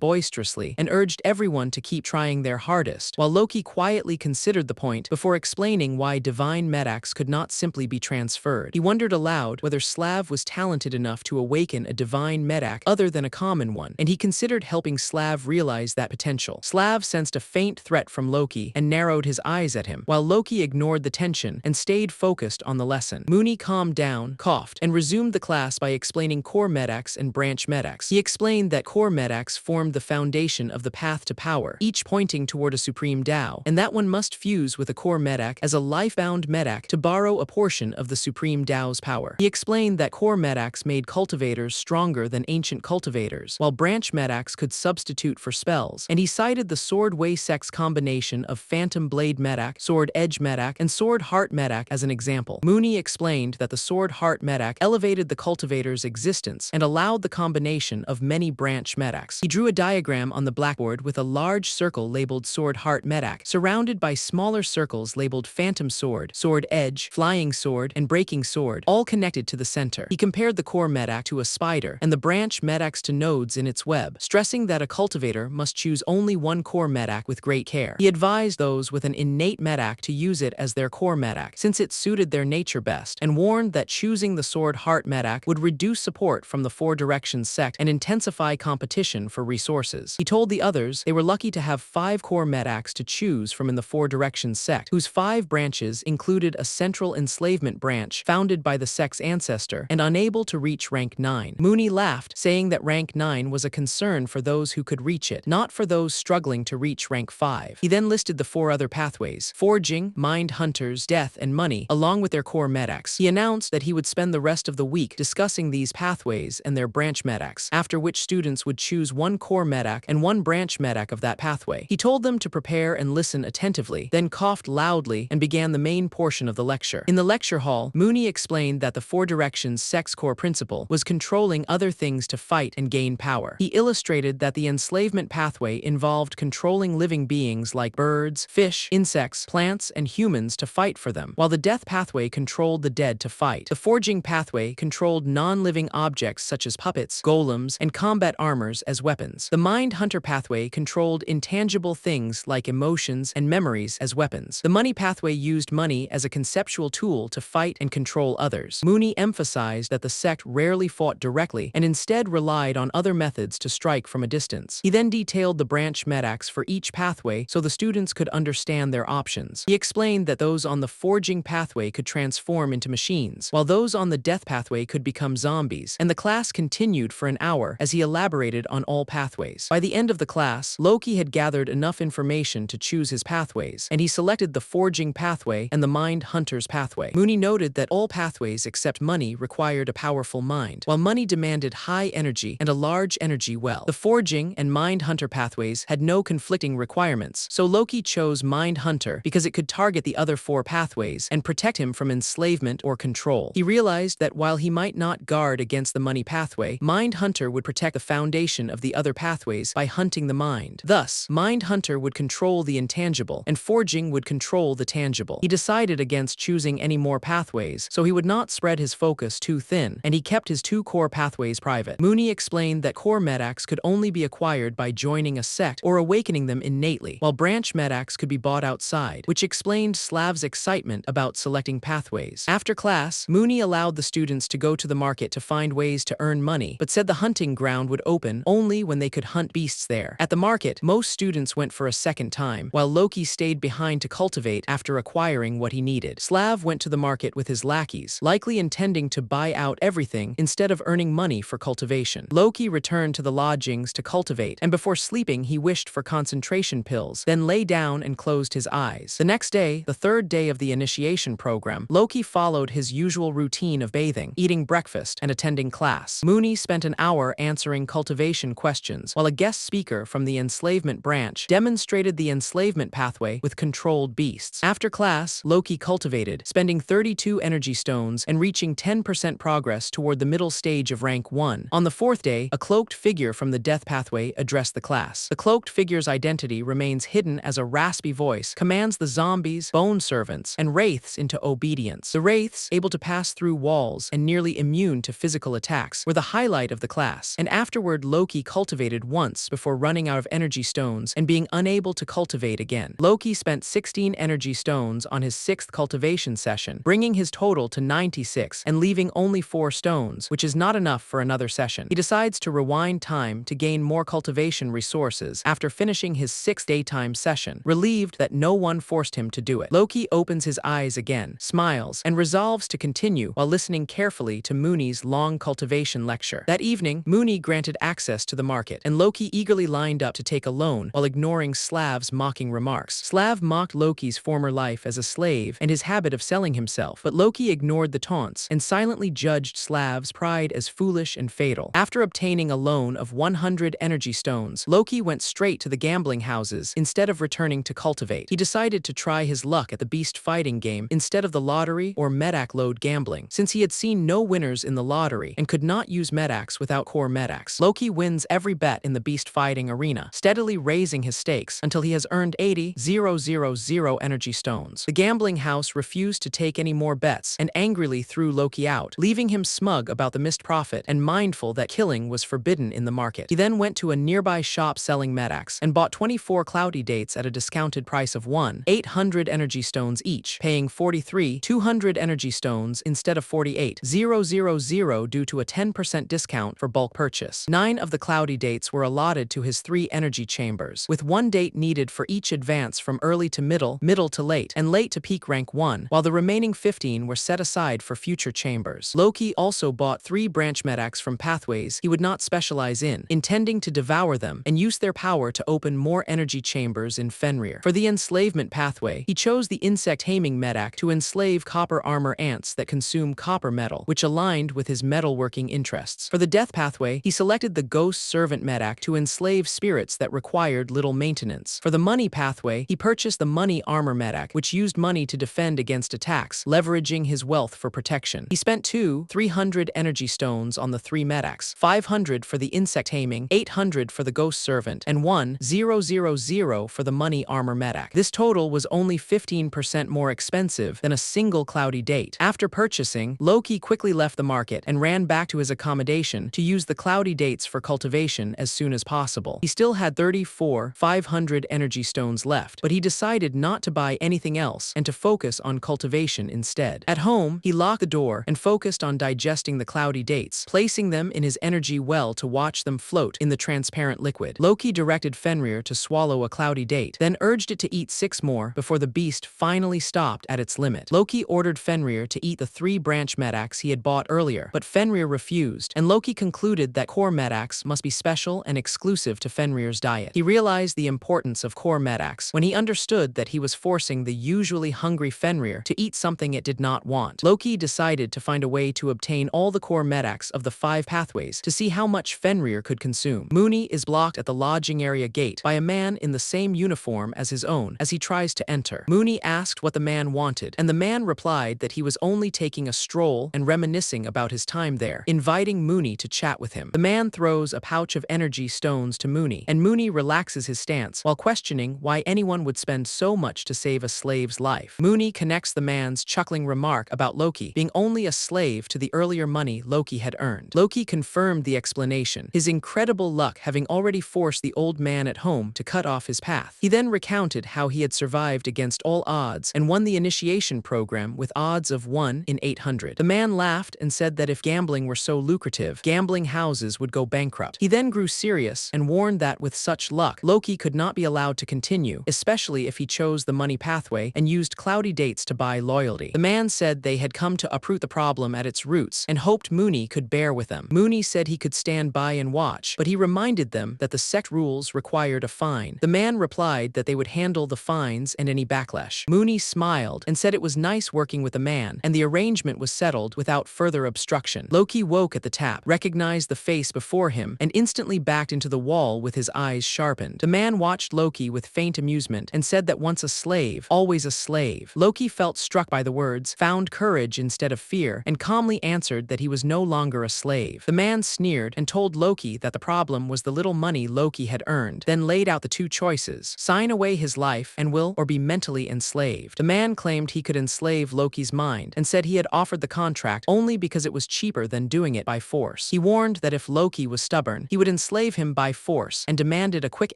boisterously and urged everyone to keep trying their hardest, while Loki quietly considered the point before explaining why divine medax could not simply be transferred. He wondered aloud whether Slav was talented enough to awaken a divine medax other than a common one, and he considered helping Slav realize that potential. Slav sensed a faint threat from Loki and narrowed his eyes at him, while Loki ignored the tension and stayed focused on the lesson. Mooney calmed down, coughed, and resumed the class by explaining core medax and branch medax. He explained that core medax formed the foundation of the path to power, each pointing toward a supreme Tao, and that one must fuse with a core medax as a life-bound medax to borrow a portion of the supreme Tao's power. He explained that core medax made cultivators stronger than ancient cultivators, while branch medax could substitute for spells, and he cited the sword way sex combination of phantom blade medax, sword edge medax, and sword heart medax as an example. Mooney explained that the sword heart medax elevated the cultivator's existence and allowed the combination of many branch medax. He drew a diagram on the blackboard with a large circle labeled sword heart medax, surrounded by smaller circles labeled phantom sword, sword edge, flying sword, and breaking sword, all connected to the center. He compared the core medax to a spider and the branch medax to nodes in its web, stressing that a cultivator must choose only one core medax with great care. He advised those with an innate medax to use it as their core medax, since it suited their nature best, and warned that choosing the sword heart medax would reduce support from the Four Directions sect and intensify competition for resources. He told the others they were lucky to have 5 core medax to choose from in the Four Directions sect, whose 5 branches included a central enslavement branch founded by the sect's ancestor and unable to reach rank 9. Mooney laughed, saying that rank 9 was a concern for those who could reach it, not for those struggling to reach rank 5. He then listed the 4 other pathways: forging, mind hunters, death, and money, along with their core medax. He announced that he would spend the rest of the week discussing these pathways and their branch medax, after which students would choose one core medax and one branch medax of that pathway. He told them to prepare and listen attentively, then coughed loudly and began the main portion of the lecture. In the lecture hall, Mooney explained that the Four Directions sect's core principle was controlling other things to fight and gain power. He illustrated that the enslavement pathway involved controlling living beings like birds, fish, insects, plants, and humans to fight for them, while the death pathway controlled the dead to fight. The forging pathway controlled non-living objects such as puppets, golems, and combat armors as weapons. The mind hunter pathway controlled intangible things like emotions and memories as weapons. The money pathway used money as a conceptual tool to fight and control others. Mooney emphasized that the sect rarely fought directly and instead relied on other methods to strike from a distance. He then detailed the branch medax for each pathway so the students could understand their options. He explained that those on the forging pathway could transform into machines, while those on the death pathway could become zombies, and the class continued for an hour as he elaborated on all pathways. By the end of the class, Loki had gathered enough information to choose his pathways, and he selected the forging pathway and the mind hunter's pathway. Mooney noted that all pathways except money required a powerful mind, while money demanded high energy and a large energy well. The forging and mind hunter pathways had no conflicting requirements, so Loki chose mind hunter because it could target the other 4 pathways and protect him from enslavement or control. He realized that while he might not guard against the money pathway, mind hunter would protect the foundation of the other pathways by hunting the mind. Thus, mind hunter would control the intangible, and forging would control the tangible. He decided against choosing any more pathways, so he would not spread his focus too thin, and he kept his 2 core pathways private. Mooney explained that core medax could only be acquired by joining a sect or awakening them innately, while branch medax could be bought outside, which explained Slav's excitement about selecting pathways. After class, Mooney allowed the students to go to the market to find ways to earn money, but said the hunting ground would open only when they could hunt beasts there. At the market, most students went for a second time, while Loki stayed behind to cultivate after acquiring what he needed. Slav went to the market with his lackeys, likely intending to buy out everything instead of earning money for cultivation. Loki returned to the lodgings to cultivate, and before sleeping he wished for concentration pills, then lay down and closed his eyes. The next day, the 3rd day of the initiation program, Loki followed his usual routine of bathing, eating breakfast, and attending class. Mooney spent an hour answering cultivation questions, while a guest speaker from the enslavement branch demonstrated the enslavement pathway with controlled beasts. After class, Loki cultivated, spending 32 energy stones and reaching 10% progress toward the middle stage of rank 1. On the 4th day, a cloaked figure from the death pathway addressed the class. The cloaked figure's identity remains hidden as a raspy voice commands the zombies, bone servants, and wraiths wraiths into obedience. The wraiths, able to pass through walls and nearly immune to physical attacks, were the highlight of the class, and afterward Loki cultivated once before running out of energy stones and being unable to cultivate again. Loki spent 16 energy stones on his 6th cultivation session, bringing his total to 96 and leaving only 4 stones, which is not enough for another session. He decides to rewind time to gain more cultivation resources after finishing his 6th daytime session, relieved that no one forced him to do it. Loki opens his eyes again, smiles, and resolves to continue while listening carefully to Muni's long cultivation lecture. That evening, Muni granted access to the market, and Loki eagerly lined up to take a loan while ignoring Slav's mocking remarks. Slav mocked Loki's former life as a slave and his habit of selling himself, but Loki ignored the taunts and silently judged Slav's pride as foolish and fatal. After obtaining a loan of 100 energy stones, Loki went straight to the gambling houses instead of returning to cultivate. He decided to try his luck at the beast fighting game instead of the lottery or medac load gambling, since he had seen no winners in the lottery and could not use medacs without core medacs. Loki wins every bet in the beast fighting arena, steadily raising his stakes until he has earned 80,000 energy stones. The gambling house refused to take any more bets and angrily threw Loki out, leaving him smug about the missed profit and mindful that killing was forbidden in the market. He then went to a nearby shop selling medacs and bought 24 cloudy dates at a discounted price of 1,800 energy stones each, paying 43,200 energy stones instead of 48,000 due to a 10% discount for bulk purchase. 9 of the cloudy dates were allotted to his 3 energy chambers, with 1 date needed for each advance from early to middle, middle to late, and late to peak rank 1, while the remaining 15 were set aside for future chambers. Loki also bought 3 branch medacs from pathways he would not specialize in, intending to devour them and use their power to open more energy chambers in Fenrir. For the enslavement pathway, he chose the insect taming medac to enslave copper armor ants that consume copper metal, which aligned with his metalworking interests. For the death pathway, he selected the ghost servant medac to enslave spirits that required little maintenance. For the money pathway, he purchased the money armor medac, which used money to defend against attacks, leveraging his wealth for protection. He spent 300 energy stones on the 3 medacs, 500 for the insect taming, 800 for the ghost servant, and 1,000 for the money armor medac. This total was only 15% more expensive than a single cloudy date. After purchasing, Loki quickly left the market and ran back to his accommodation to use the cloudy dates for cultivation as soon as possible. He still had 34,500 energy stones left, but he decided not to buy anything else and to focus on cultivation instead. At home, he locked the door and focused on digesting the cloudy dates, placing them in his energy well to watch them float in the transparent liquid. Loki directed Fenrir to swallow a cloudy date, then urged it to eat 6 more before the beast finally stopped at its limit. Loki ordered Fenrir to eat the 3 branch medacs he had bought earlier, but Fenrir refused, and Loki concluded that core medacs must be special and exclusive to Fenrir's diet. He realized the importance of core medacs when he understood that he was forcing the usually hungry Fenrir to eat something it did not want. Loki decided to find a way to obtain all the core medacs of the 5 pathways to see how much Fenrir could consume. Muni is blocked at the lodging area gate by a man in the same uniform as his own as he tries to enter. Muni asked what the man wanted, and the man replied that he was only taking a stroll and reminiscing about his time there, inviting Muni to chat with him. The man throws a pouch of energy stones to Muni, and Muni relaxes his stance while questioning why anyone would spend so much to save a slave's life. Muni connects the man's chuckling remark about Loki being only a slave to the earlier money Loki had earned. Loki confirmed the explanation, his incredible luck having already forced the old man at home to cut off his path. He then recounted how he had survived against all odds and won the initiation program with odds of 1 in 800. The man laughed and said that if gambling were so lucrative, gambling houses would go bankrupt. He then grew serious and warned that with such luck, Loki could not be allowed to continue, especially if he chose the money pathway and used cloudy dates to buy loyalty. The man said they had come to uproot the problem at its roots and hoped Muni could bear with them. Muni said he could stand by and watch, but he reminded them that the sect rules required a fine. The man replied that they would handle the fines and any backlash. Muni smiled and said it was nice working with the man, and the arrangement was settled without further obstruction. Loki woke at the tap, recognized the face before him, and instantly backed into the wall with his eyes sharpened. The man watched Loki with faint amusement and said that once a slave, always a slave. Loki felt struck by the words, found courage instead of fear, and calmly answered that he was no longer a slave. The man sneered and told Loki that the problem was the little money Loki had earned, then laid out the 2 choices: sign away his life and will, or be mentally enslaved. The man claimed he could enslave Loki's mind and said he had offered the contract only because it was cheaper than doing it by force. He warned that if Loki was stubborn, he would enslave him by force and demanded a quick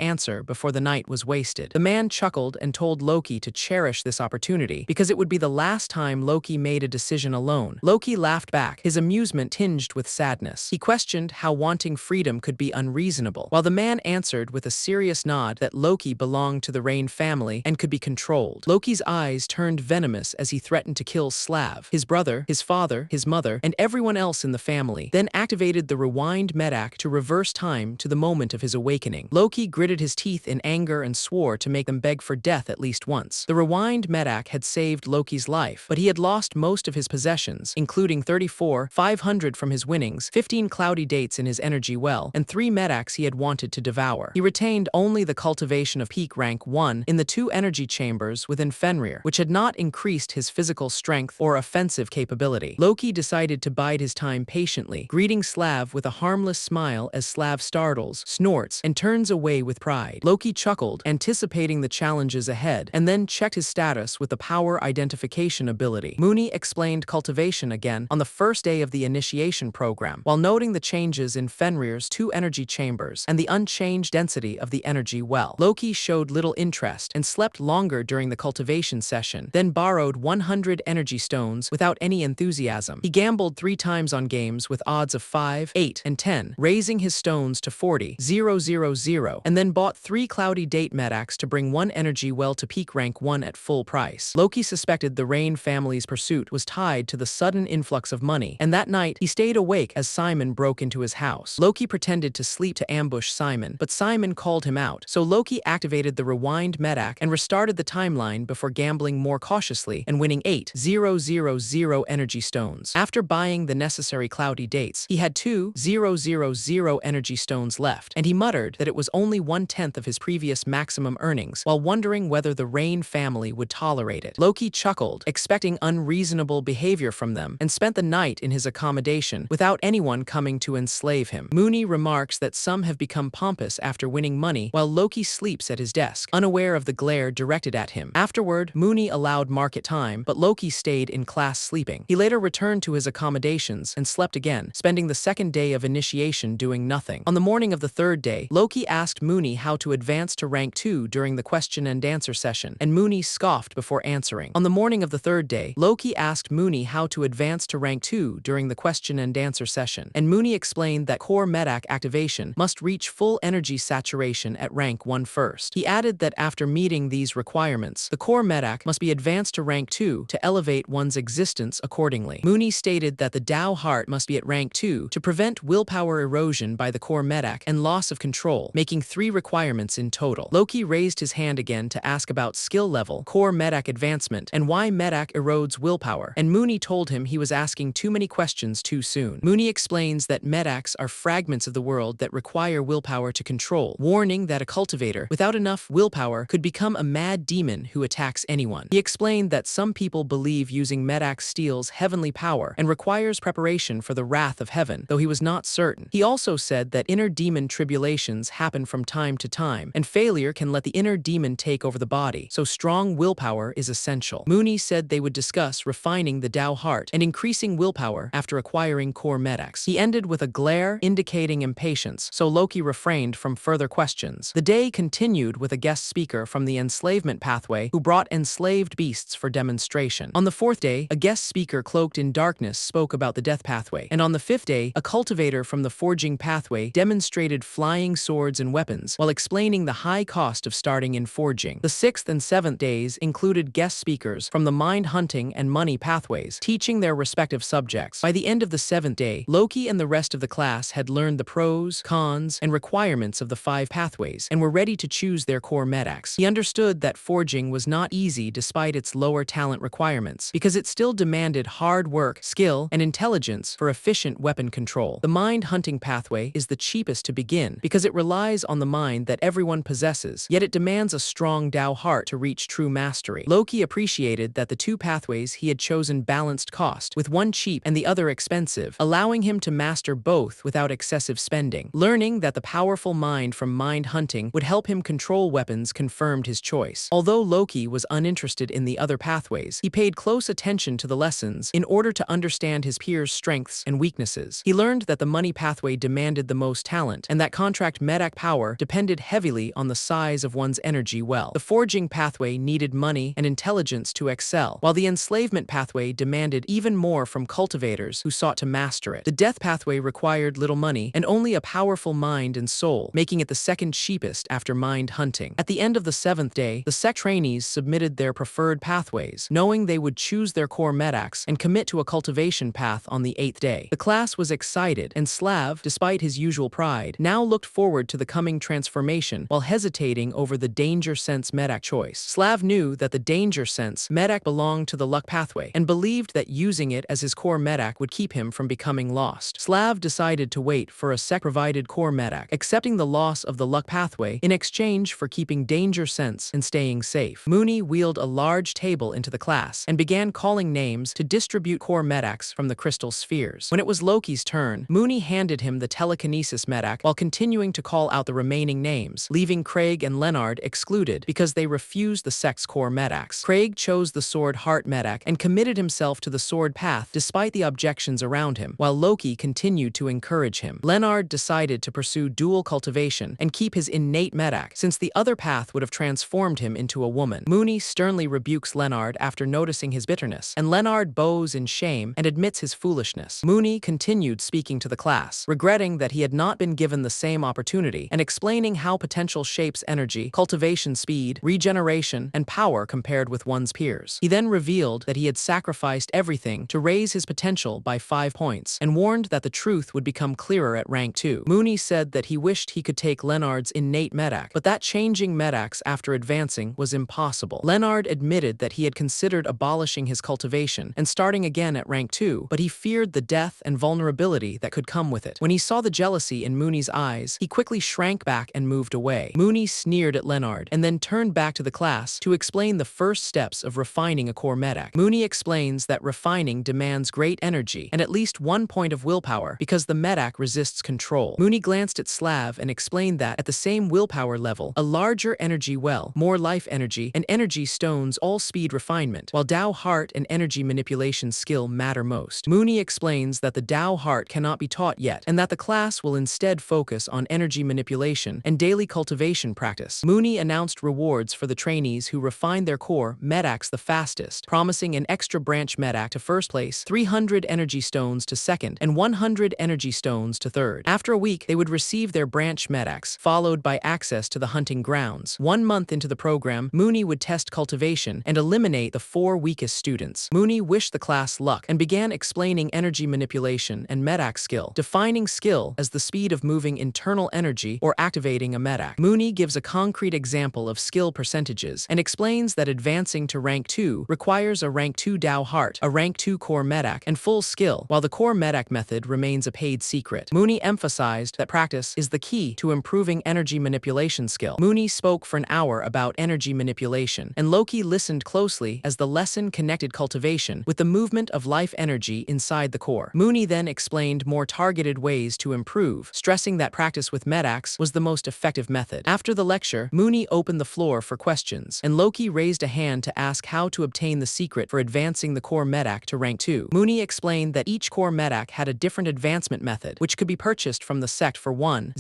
answer before the night was wasted. The man chuckled and told Loki to cherish this opportunity because it would be the last time Loki made a decision alone. Loki laughed back, his amusement tinged with sadness. He questioned how wanting freedom could be unreasonable, while the man answered with a serious nod that Loki belonged to the Rain family and could be controlled. Loki's eyes turned venomous as he threatened to kill Slav, his brother, his father, his mother, and everyone else in the family, then activated the rewind medak to reverse time to the moment of his awakening. Loki gritted his teeth in anger and swore to make them beg for death at least once. The rewind medak had saved Loki's life, but he had lost most of his possessions, including 500 from his winnings, 15 cloudy dates in his energy well, and 3 medaks he had wanted to devour. He retained only the cultivation of peak rank 1 in the 2 energy chambers within Fenrir, which had not increased his physical strength or offensive capability. Loki decided to bide his time patiently, greeting Slav with a harmless smile as Slav startles, snorts, and turns away with pride. Loki chuckled, anticipating the challenges ahead, and then checked his status with the power identification ability. Mooney explained cultivation again on the first day of the initiation program, while noting the changes in Fenrir's 2 energy chambers and the unchanged density of the energy well. Loki showed little interest and slept longer during the cultivation session, then borrowed 100 energy stones without any enthusiasm. He gambled 3 times on games with odds of 5, 8, and 10, raising his stones to 40,000, and then bought 3 cloudy date medaks to bring 1 energy well to peak rank 1 at full price. Loki suspected the Rain family's pursuit was tied to the sudden influx of money, and that night he stayed awake as Simon broke into his house. Loki pretended to sleep to ambush Simon, but Simon called him out, so Loki activated the rewind medak and restarted the timeline before gambling more cautiously and winning 8,000 energy stones. After buying the necessary cloudy dates, he had 2,000 energy stones left, and he muttered that it was only 1/10 of his previous maximum earnings, while wondering whether the Rain family would tolerate it. Loki chuckled, expecting unreasonable behavior from them, and spent the night in his accommodation without anyone coming to enslave him. Mooney remarks that some have become pompous after winning money, while Loki sleeps at his desk, unaware of the glare directed at him. Afterward, Mooney allowed market time, but Loki stayed in class sleeping. He later returned to his accommodations and slept again, spending the second day of initiation doing nothing. On the morning of the third day, Loki asked Mooney how to advance to rank 2 during the question and answer session, and Mooney scoffed before answering. On the morning of the third day, Loki asked Mooney how to advance to rank 2 during the question and answer session, and Mooney explained that core medak activation must reach full energy saturation at rank 1 first. He added that after meeting these requirements, the core medak must be advanced to rank 2 to elevate one's existence accordingly. Mooney stated that the Tao heart must be at rank 2 to prevent willpower erosion by the core medak and loss of control, making 3 requirements in total. Loki raised his hand again to ask about skill level, core medak advancement, and why medak erodes willpower, and Mooney told him he was asking too many questions too soon. Mooney explains that medaks are fragments of the world that require willpower to control, warning that a cultivator without enough willpower could become a mad demon who attacks anyone. He explained that some people believe using medak steals heavenly power and requires preparation for the wrath of heaven, though he was not certain. He also said that inner demon tribulations happen from time to time, and failure can let the inner demon take over the body, so strong willpower is essential. Mooney said they would discuss refining the Tao heart and increasing willpower after acquiring core medaks. He ended with a glare indicating impatience, so Loki refrained from further questions. The day continued with a guest speaker from the enslavement pathway who brought enslaved beasts for demonstration. On the 4th day, a guest speaker cloaked in darkness spoke about the death pathway, and on the 5th day, a cultivator from the forging pathway demonstrated flying swords and weapons while explaining the high cost of starting in forging. The 6th and 7th days included guest speakers from the mind hunting and money pathways, teaching their respective subjects. By the end of the 7th day, Loki and the rest of the class had learned the pros, cons, and requirements of the 5 pathways and were ready to choose their core medaks. He understood that forging was not easy despite its lower talent requirements, because it still demanded hard work, skill, and intelligence for efficient weapon control. The mind hunting pathway is the cheapest to begin because it relies on the mind that everyone possesses, yet it demands a strong Tao heart to reach true mastery. Loki appreciated that the 2 pathways he had chosen balanced cost, with one cheap and the other expensive, allowing him to master both without excessive spending. Learning that the powerful mind from mind hunting would help him control weapons confirmed his choice. Although Loki was uninterested in the other pathways, he paid close attention to the lessons in order to understand his peers' strengths and weaknesses. He learned that the money pathway demanded the most talent, and that contract medak power depended heavily on the size of one's energy well. The forging pathway needed money and intelligence to excel, while the enslavement pathway demanded even more from cultivators who sought to master it. The death pathway required little money and only a powerful mind and soul, making it the second cheapest after mind hunting. At the end of the 7th day, the sect trainees submitted their preferred pathways, knowing they would choose their core medaks and commit to a cultivation path on the 8th day. The class was excited, and Slav, despite his usual pride, now looked forward to the coming transformation while hesitating over the danger sense medak choice. Slav knew that the danger sense medak belonged to the luck pathway and believed that using it as his core medak would keep him from becoming lost. Slav decided to wait for a sect-provided core medak, accepting the loss of the luck pathway in exchange for keeping danger sense and staying safe. Mooney wheeled a large table into the class and began calling names to distribute core medaks from the crystal spheres. When it was Loki's turn, Mooney handed him the telekinesis medak while continuing to call out the remaining names, leaving Craig and Leonard excluded because they refused the sect's core medaks. Craig chose the sword heart medak and committed himself to the sword path despite the objections around him, while Loki continued to encourage him. Leonard decided to pursue dual cultivation and keep his innate medak, since the other path would have transformed him into a woman. Mooney sternly rebukes Leonard after noticing his bitterness, and Leonard bows in shame and admits his foolishness. Mooney continued speaking to the class, regretting that he had not been given the same opportunity and explaining how potential shapes energy, cultivation speed, regeneration, and power compared with one's peers. He then revealed that he had sacrificed everything to raise his potential by 5 points and warned that the truth would become clearer at rank 2. Mooney said that he wished he could take Leonard's innate medak, but that changing medaks after advancing was impossible. Leonard admitted that he had considered abolishing his cultivation and starting again at rank 2, but he feared the death and vulnerability that could come with it. When he saw the jealousy in Mooney's eyes, he quickly shrank back and moved away. Mooney sneered at Leonard and then turned back to the class to explain the first steps of refining a core medak. Mooney explains that refining demands great energy and at least 1 point of willpower because the medak resists control. Mooney glanced at Slav and explained that at the same willpower level, a larger energy well, more life energy, and energy stones all speed refinement, while Dao heart and energy manipulation skill matter most. Mooney explains that the Dao heart cannot be taught yet, and that the class will instead focus on energy manipulation and daily cultivation practice. Mooney announced rewards for the trainees who refined their core medaks the fastest, promising an extra branch medak to first place, 300 energy stones to second, and 100 energy stones to third. After a week, they would receive their branch medaks, followed by access to the hunting grounds. 1 month into the program, Mooney would test cultivation and eliminate the 4 weakest students. Mooney wished the class luck and began explaining energy manipulation and medak skill, defining skill as the speed of moving internal energy or activating a medak. Mooney gives a concrete example of skill percentages and explains that advancing to rank 2 requires a rank 2 Dao heart, a rank 2 core medak, and full skill, while the core medak method remains a paid secret. Mooney emphasized that practice is the key to improving energy manipulation skill. Mooney spoke for an hour about energy manipulation, and Loki listened closely as the lesson connected cultivation with the movement of life energy inside the core. Mooney then explained more targeted ways to improve, stressing that practice with medaks was the most effective method. After the lecture, Mooney opened the floor for questions, and Loki raised a hand to ask how to obtain the secret for advancing the core medak to rank 2. Mooney explained that each core medak had a different advancement method, which could be purchased from the sect for 1,000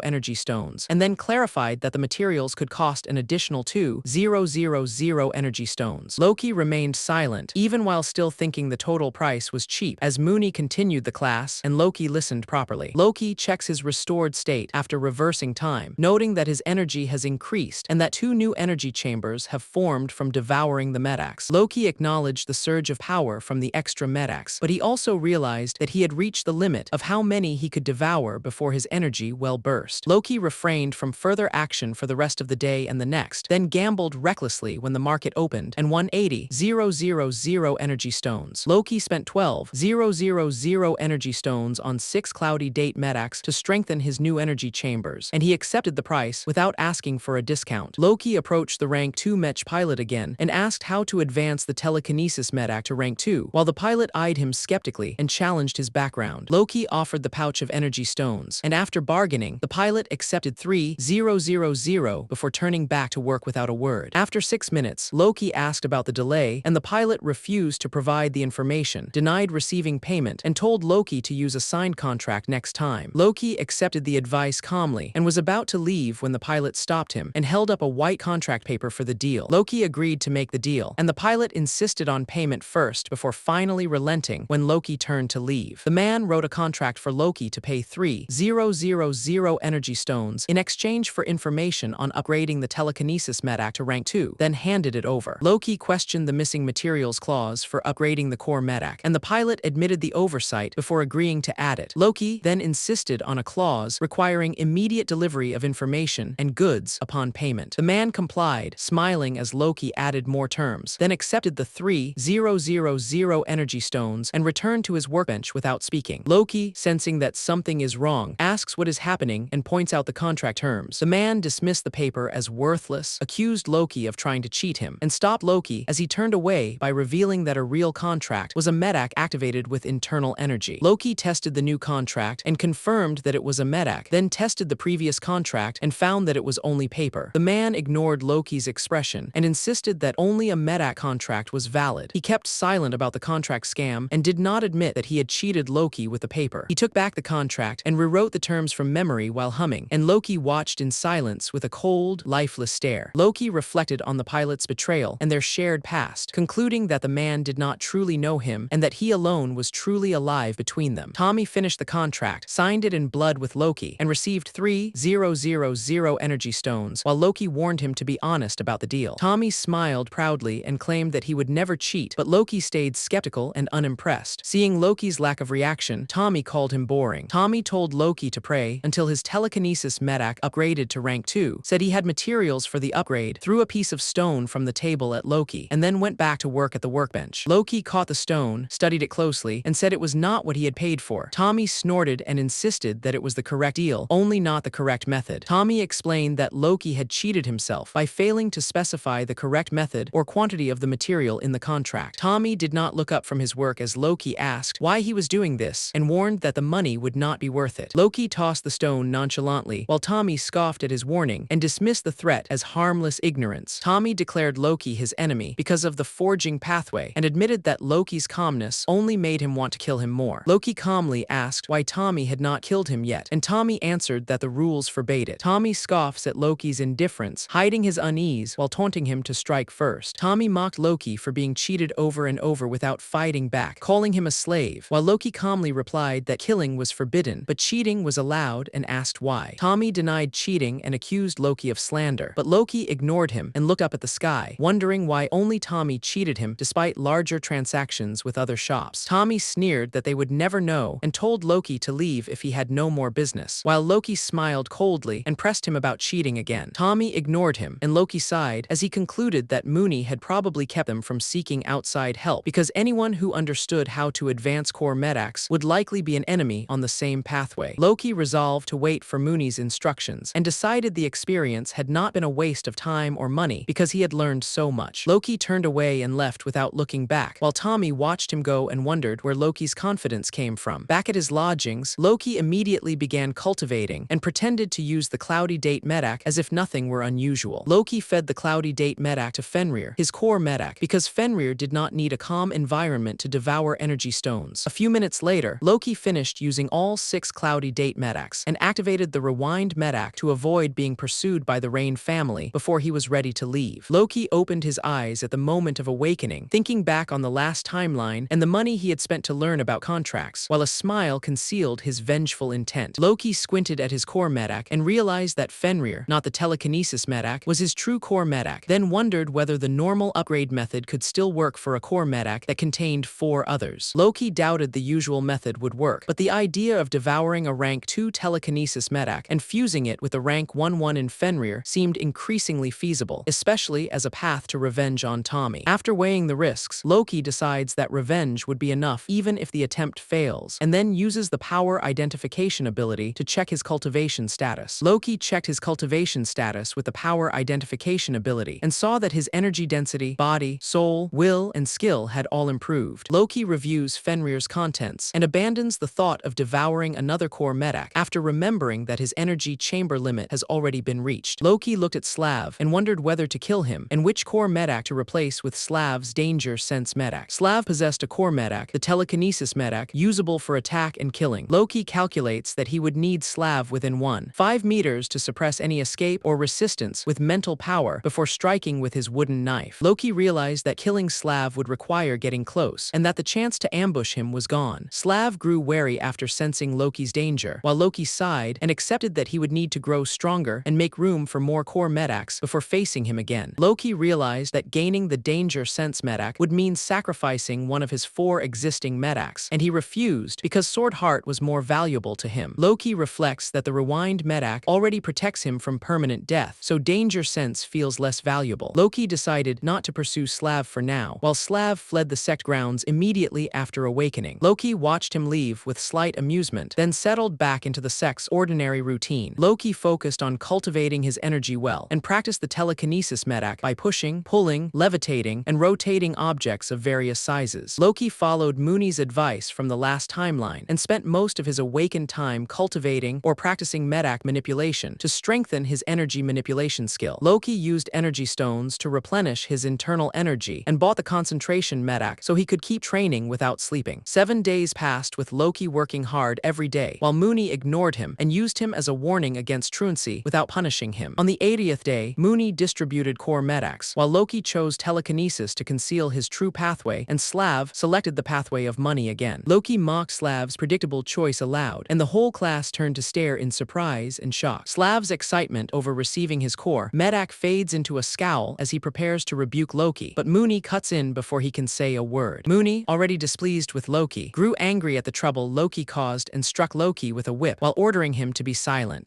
energy stones, and then clarified that the materials could cost an additional 2,000 energy stones. Loki remained silent, even while still thinking the total price was cheap, as Mooney continued the class and Loki listened properly. Loki checks his restored state after reversing time, noting that his energy has increased and that 2 new energy chambers have formed from devouring the medaks. Loki acknowledged the surge of power from the extra medaks, but he also realized that he had reached the limit of how many he could devour before his energy well burst. Loki refrained from further action for the rest of the day and the next, then gambled recklessly when the market opened and won 80,000 energy stones. Loki spent 12,000 energy stones on 6 cloudy date medaks to strengthen his new energy chambers, and he accepted the price without asking for a discount. Loki approached the rank 2 mech pilot again and asked how to advance the telekinesis medak to rank 2, while the pilot eyed him skeptically and challenged his background. Loki offered the pouch of energy stones, and after bargaining, the pilot accepted 3,000 before turning back to work without a word. After 6 minutes, Loki asked about the delay, and the pilot refused to provide the information, denied receiving payment, and told Loki to use a signed contract next time. Loki accepted the advice calmly and was about to leave when the pilot stopped him and held up a white contract paper for the deal. Loki agreed to make the deal, and the pilot insisted on payment first before finally relenting when Loki turned to leave. The man wrote a contract for Loki to pay 3,000 energy stones in exchange for information on upgrading the telekinesis medak to rank 2, then handed it over. Loki questioned the missing materials clause for upgrading the core medak, and the pilot admitted the oversight before agreeing to add it. Loki then insisted on a clause requiring immediate delivery of information and goods upon payment. The man complied, smiling as Loki added more terms, then accepted the 3,000 energy stones and returned to his workbench without speaking. Loki, sensing that something is wrong, asks what is happening and points out the contract terms. The man dismissed the paper as worthless, accused Loki of trying to cheat him, and stopped Loki as he turned away by revealing that a real contract was a medak activated with internal energy. Loki tested the new contract and confirmed that it was a medak, then tested the previous contract and found that it was only paper. The man ignored Loki's expression and insisted that only a medak contract was valid. He kept silent about the contract scam and did not admit that he had cheated Loki with the paper. He took back the contract and rewrote the terms from memory while humming, and Loki watched in silence with a cold, lifeless stare. Loki reflected on the pilot's betrayal and their shared past, concluding that the man did not truly know him and that he alone was truly alive between them. Tommy finished the contract, signed it in blood with Loki, and received 3,000 energy stones, while Loki warned him to be honest about the deal. Tommy smiled proudly and claimed that he would never cheat, but Loki stayed skeptical and unimpressed. Seeing Loki's lack of reaction, Tommy called him boring. Tommy told Loki to pray until his telekinesis medak upgraded to rank 2, said he had materials for the upgrade, threw a piece of stone from the table at Loki, and then went back to work at the workbench. Loki caught the stone, studied it closely, and said it was not what he had paid for. Tommy snorted and insisted that it was the correct deal, only not the correct method. Tommy explained that Loki had cheated himself by failing to specify the correct method or quantity of the material in the contract. Tommy did not look up from his work as Loki asked why he was doing this and warned that the money would not be worth it. Loki tossed the stone nonchalantly while Tommy scoffed at his warning and dismissed the threat as harmless ignorance. Tommy declared Loki his enemy because of the forging pathway and admitted that Loki's calmness only made him want to kill him more. Loki calmly asked why Tommy had not killed him yet, and Tommy answered that the rules forbade it. Tommy scoffs at Loki's indifference, hiding his unease while taunting him to strike first. Tommy mocked Loki for being cheated over and over without fighting back, calling him a slave, while Loki calmly replied that killing was forbidden, but cheating was allowed, and asked why. Tommy denied cheating and accused Loki of slander, but Loki ignored him and looked up at the sky, wondering why only Tommy cheated him despite larger transactions with other shops. Tommy sneered that they would never know and told Loki to leave if he had no more business, while Loki smiled coldly and pressed him about cheating again. Tommy ignored him, and Loki sighed as he concluded that Mooney had probably kept them from seeking outside help because anyone who understood how to advance core medaks would likely be an enemy on the same pathway. Loki resolved to wait for Mooney's instructions and decided the experience had not been a waste of time or money because he had learned so much. Loki turned away and left without looking back, while Tommy watched him go and wondered where Loki's confidence came from. Back at his lodgings, Loki immediately began cultivating and pretended to use the cloudy date medak as if nothing were unusual. Loki fed the cloudy date medak to Fenrir, his core medak, because Fenrir did not need a calm environment to devour energy stones. A few minutes later, Loki finished using all 6 cloudy date medaks and activated the rewind medak to avoid being pursued by the Rain family before he was ready to leave. Loki opened his eyes at the moment of awakening, thinking back on the last timeline and the money he had spent to learn about contracts, while a smile concealed his vengeful intent. Loki squinted at his core medak and realized that Fenrir, not the telekinesis medak, was his true core medak, then wondered whether the normal upgrade method could still work for a core medak that contained 4 others. Loki doubted the usual method would work, but the idea of devouring a rank 2 telekinesis medak and fusing it with a rank 1 in Fenrir seemed increasingly feasible, especially as a path to revenge on Tommy. After weighing the risks, Loki decides that revenge would be enough even if the attempt fails, and then uses the power identification ability to check his cultivation status. Loki checked his cultivation status with the power identification ability and saw that his energy density, body, soul, will, and skill had all improved. Loki reviews Fenrir's contents and abandons the thought of devouring another core medak after remembering that his energy chamber limit has already been reached. Loki looked at Slav and wondered whether to to kill him, and which core medak to replace with Slav's danger sense medak. Slav possessed a core medak, the telekinesis medak, usable for attack and killing. Loki calculates that he would need Slav within 1.5 meters to suppress any escape or resistance with mental power before striking with his wooden knife. Loki realized that killing Slav would require getting close, and that the chance to ambush him was gone. Slav grew wary after sensing Loki's danger, while Loki sighed and accepted that he would need to grow stronger and make room for more core medaks before facing him again. Loki realized that gaining the danger sense medak would mean sacrificing one of his 4 existing medaks, and he refused because Sword Heart was more valuable to him. Loki reflects that the rewind medak already protects him from permanent death, so danger sense feels less valuable. Loki decided not to pursue Slav for now, while Slav fled the sect grounds immediately after awakening. Loki watched him leave with slight amusement, then settled back into the sect's ordinary routine. Loki focused on cultivating his energy well, and practiced the telekinesis medak by pushing, pulling, levitating, and rotating objects of various sizes. Loki followed Mooney's advice from the last timeline, and spent most of his awakened time cultivating or practicing medak manipulation to strengthen his energy manipulation skill. Loki used energy stones to replenish his internal energy, and bought the concentration medak so he could keep training without sleeping. 7 days passed with Loki working hard every day, while Mooney ignored him and used him as a warning against truancy without punishing him. On the 80th day, Mooney distributed core medaks, while Loki chose telekinesis to conceal his true pathway, and Slav selected the pathway of money again. Loki mocked Slav's predictable choice aloud, and the whole class turned to stare in surprise and shock. Slav's excitement over receiving his core medak fades into a scowl as he prepares to rebuke Loki, but Mooney cuts in before he can say a word. Mooney, already displeased with Loki, grew angry at the trouble Loki caused and struck Loki with a whip while ordering him to be silent.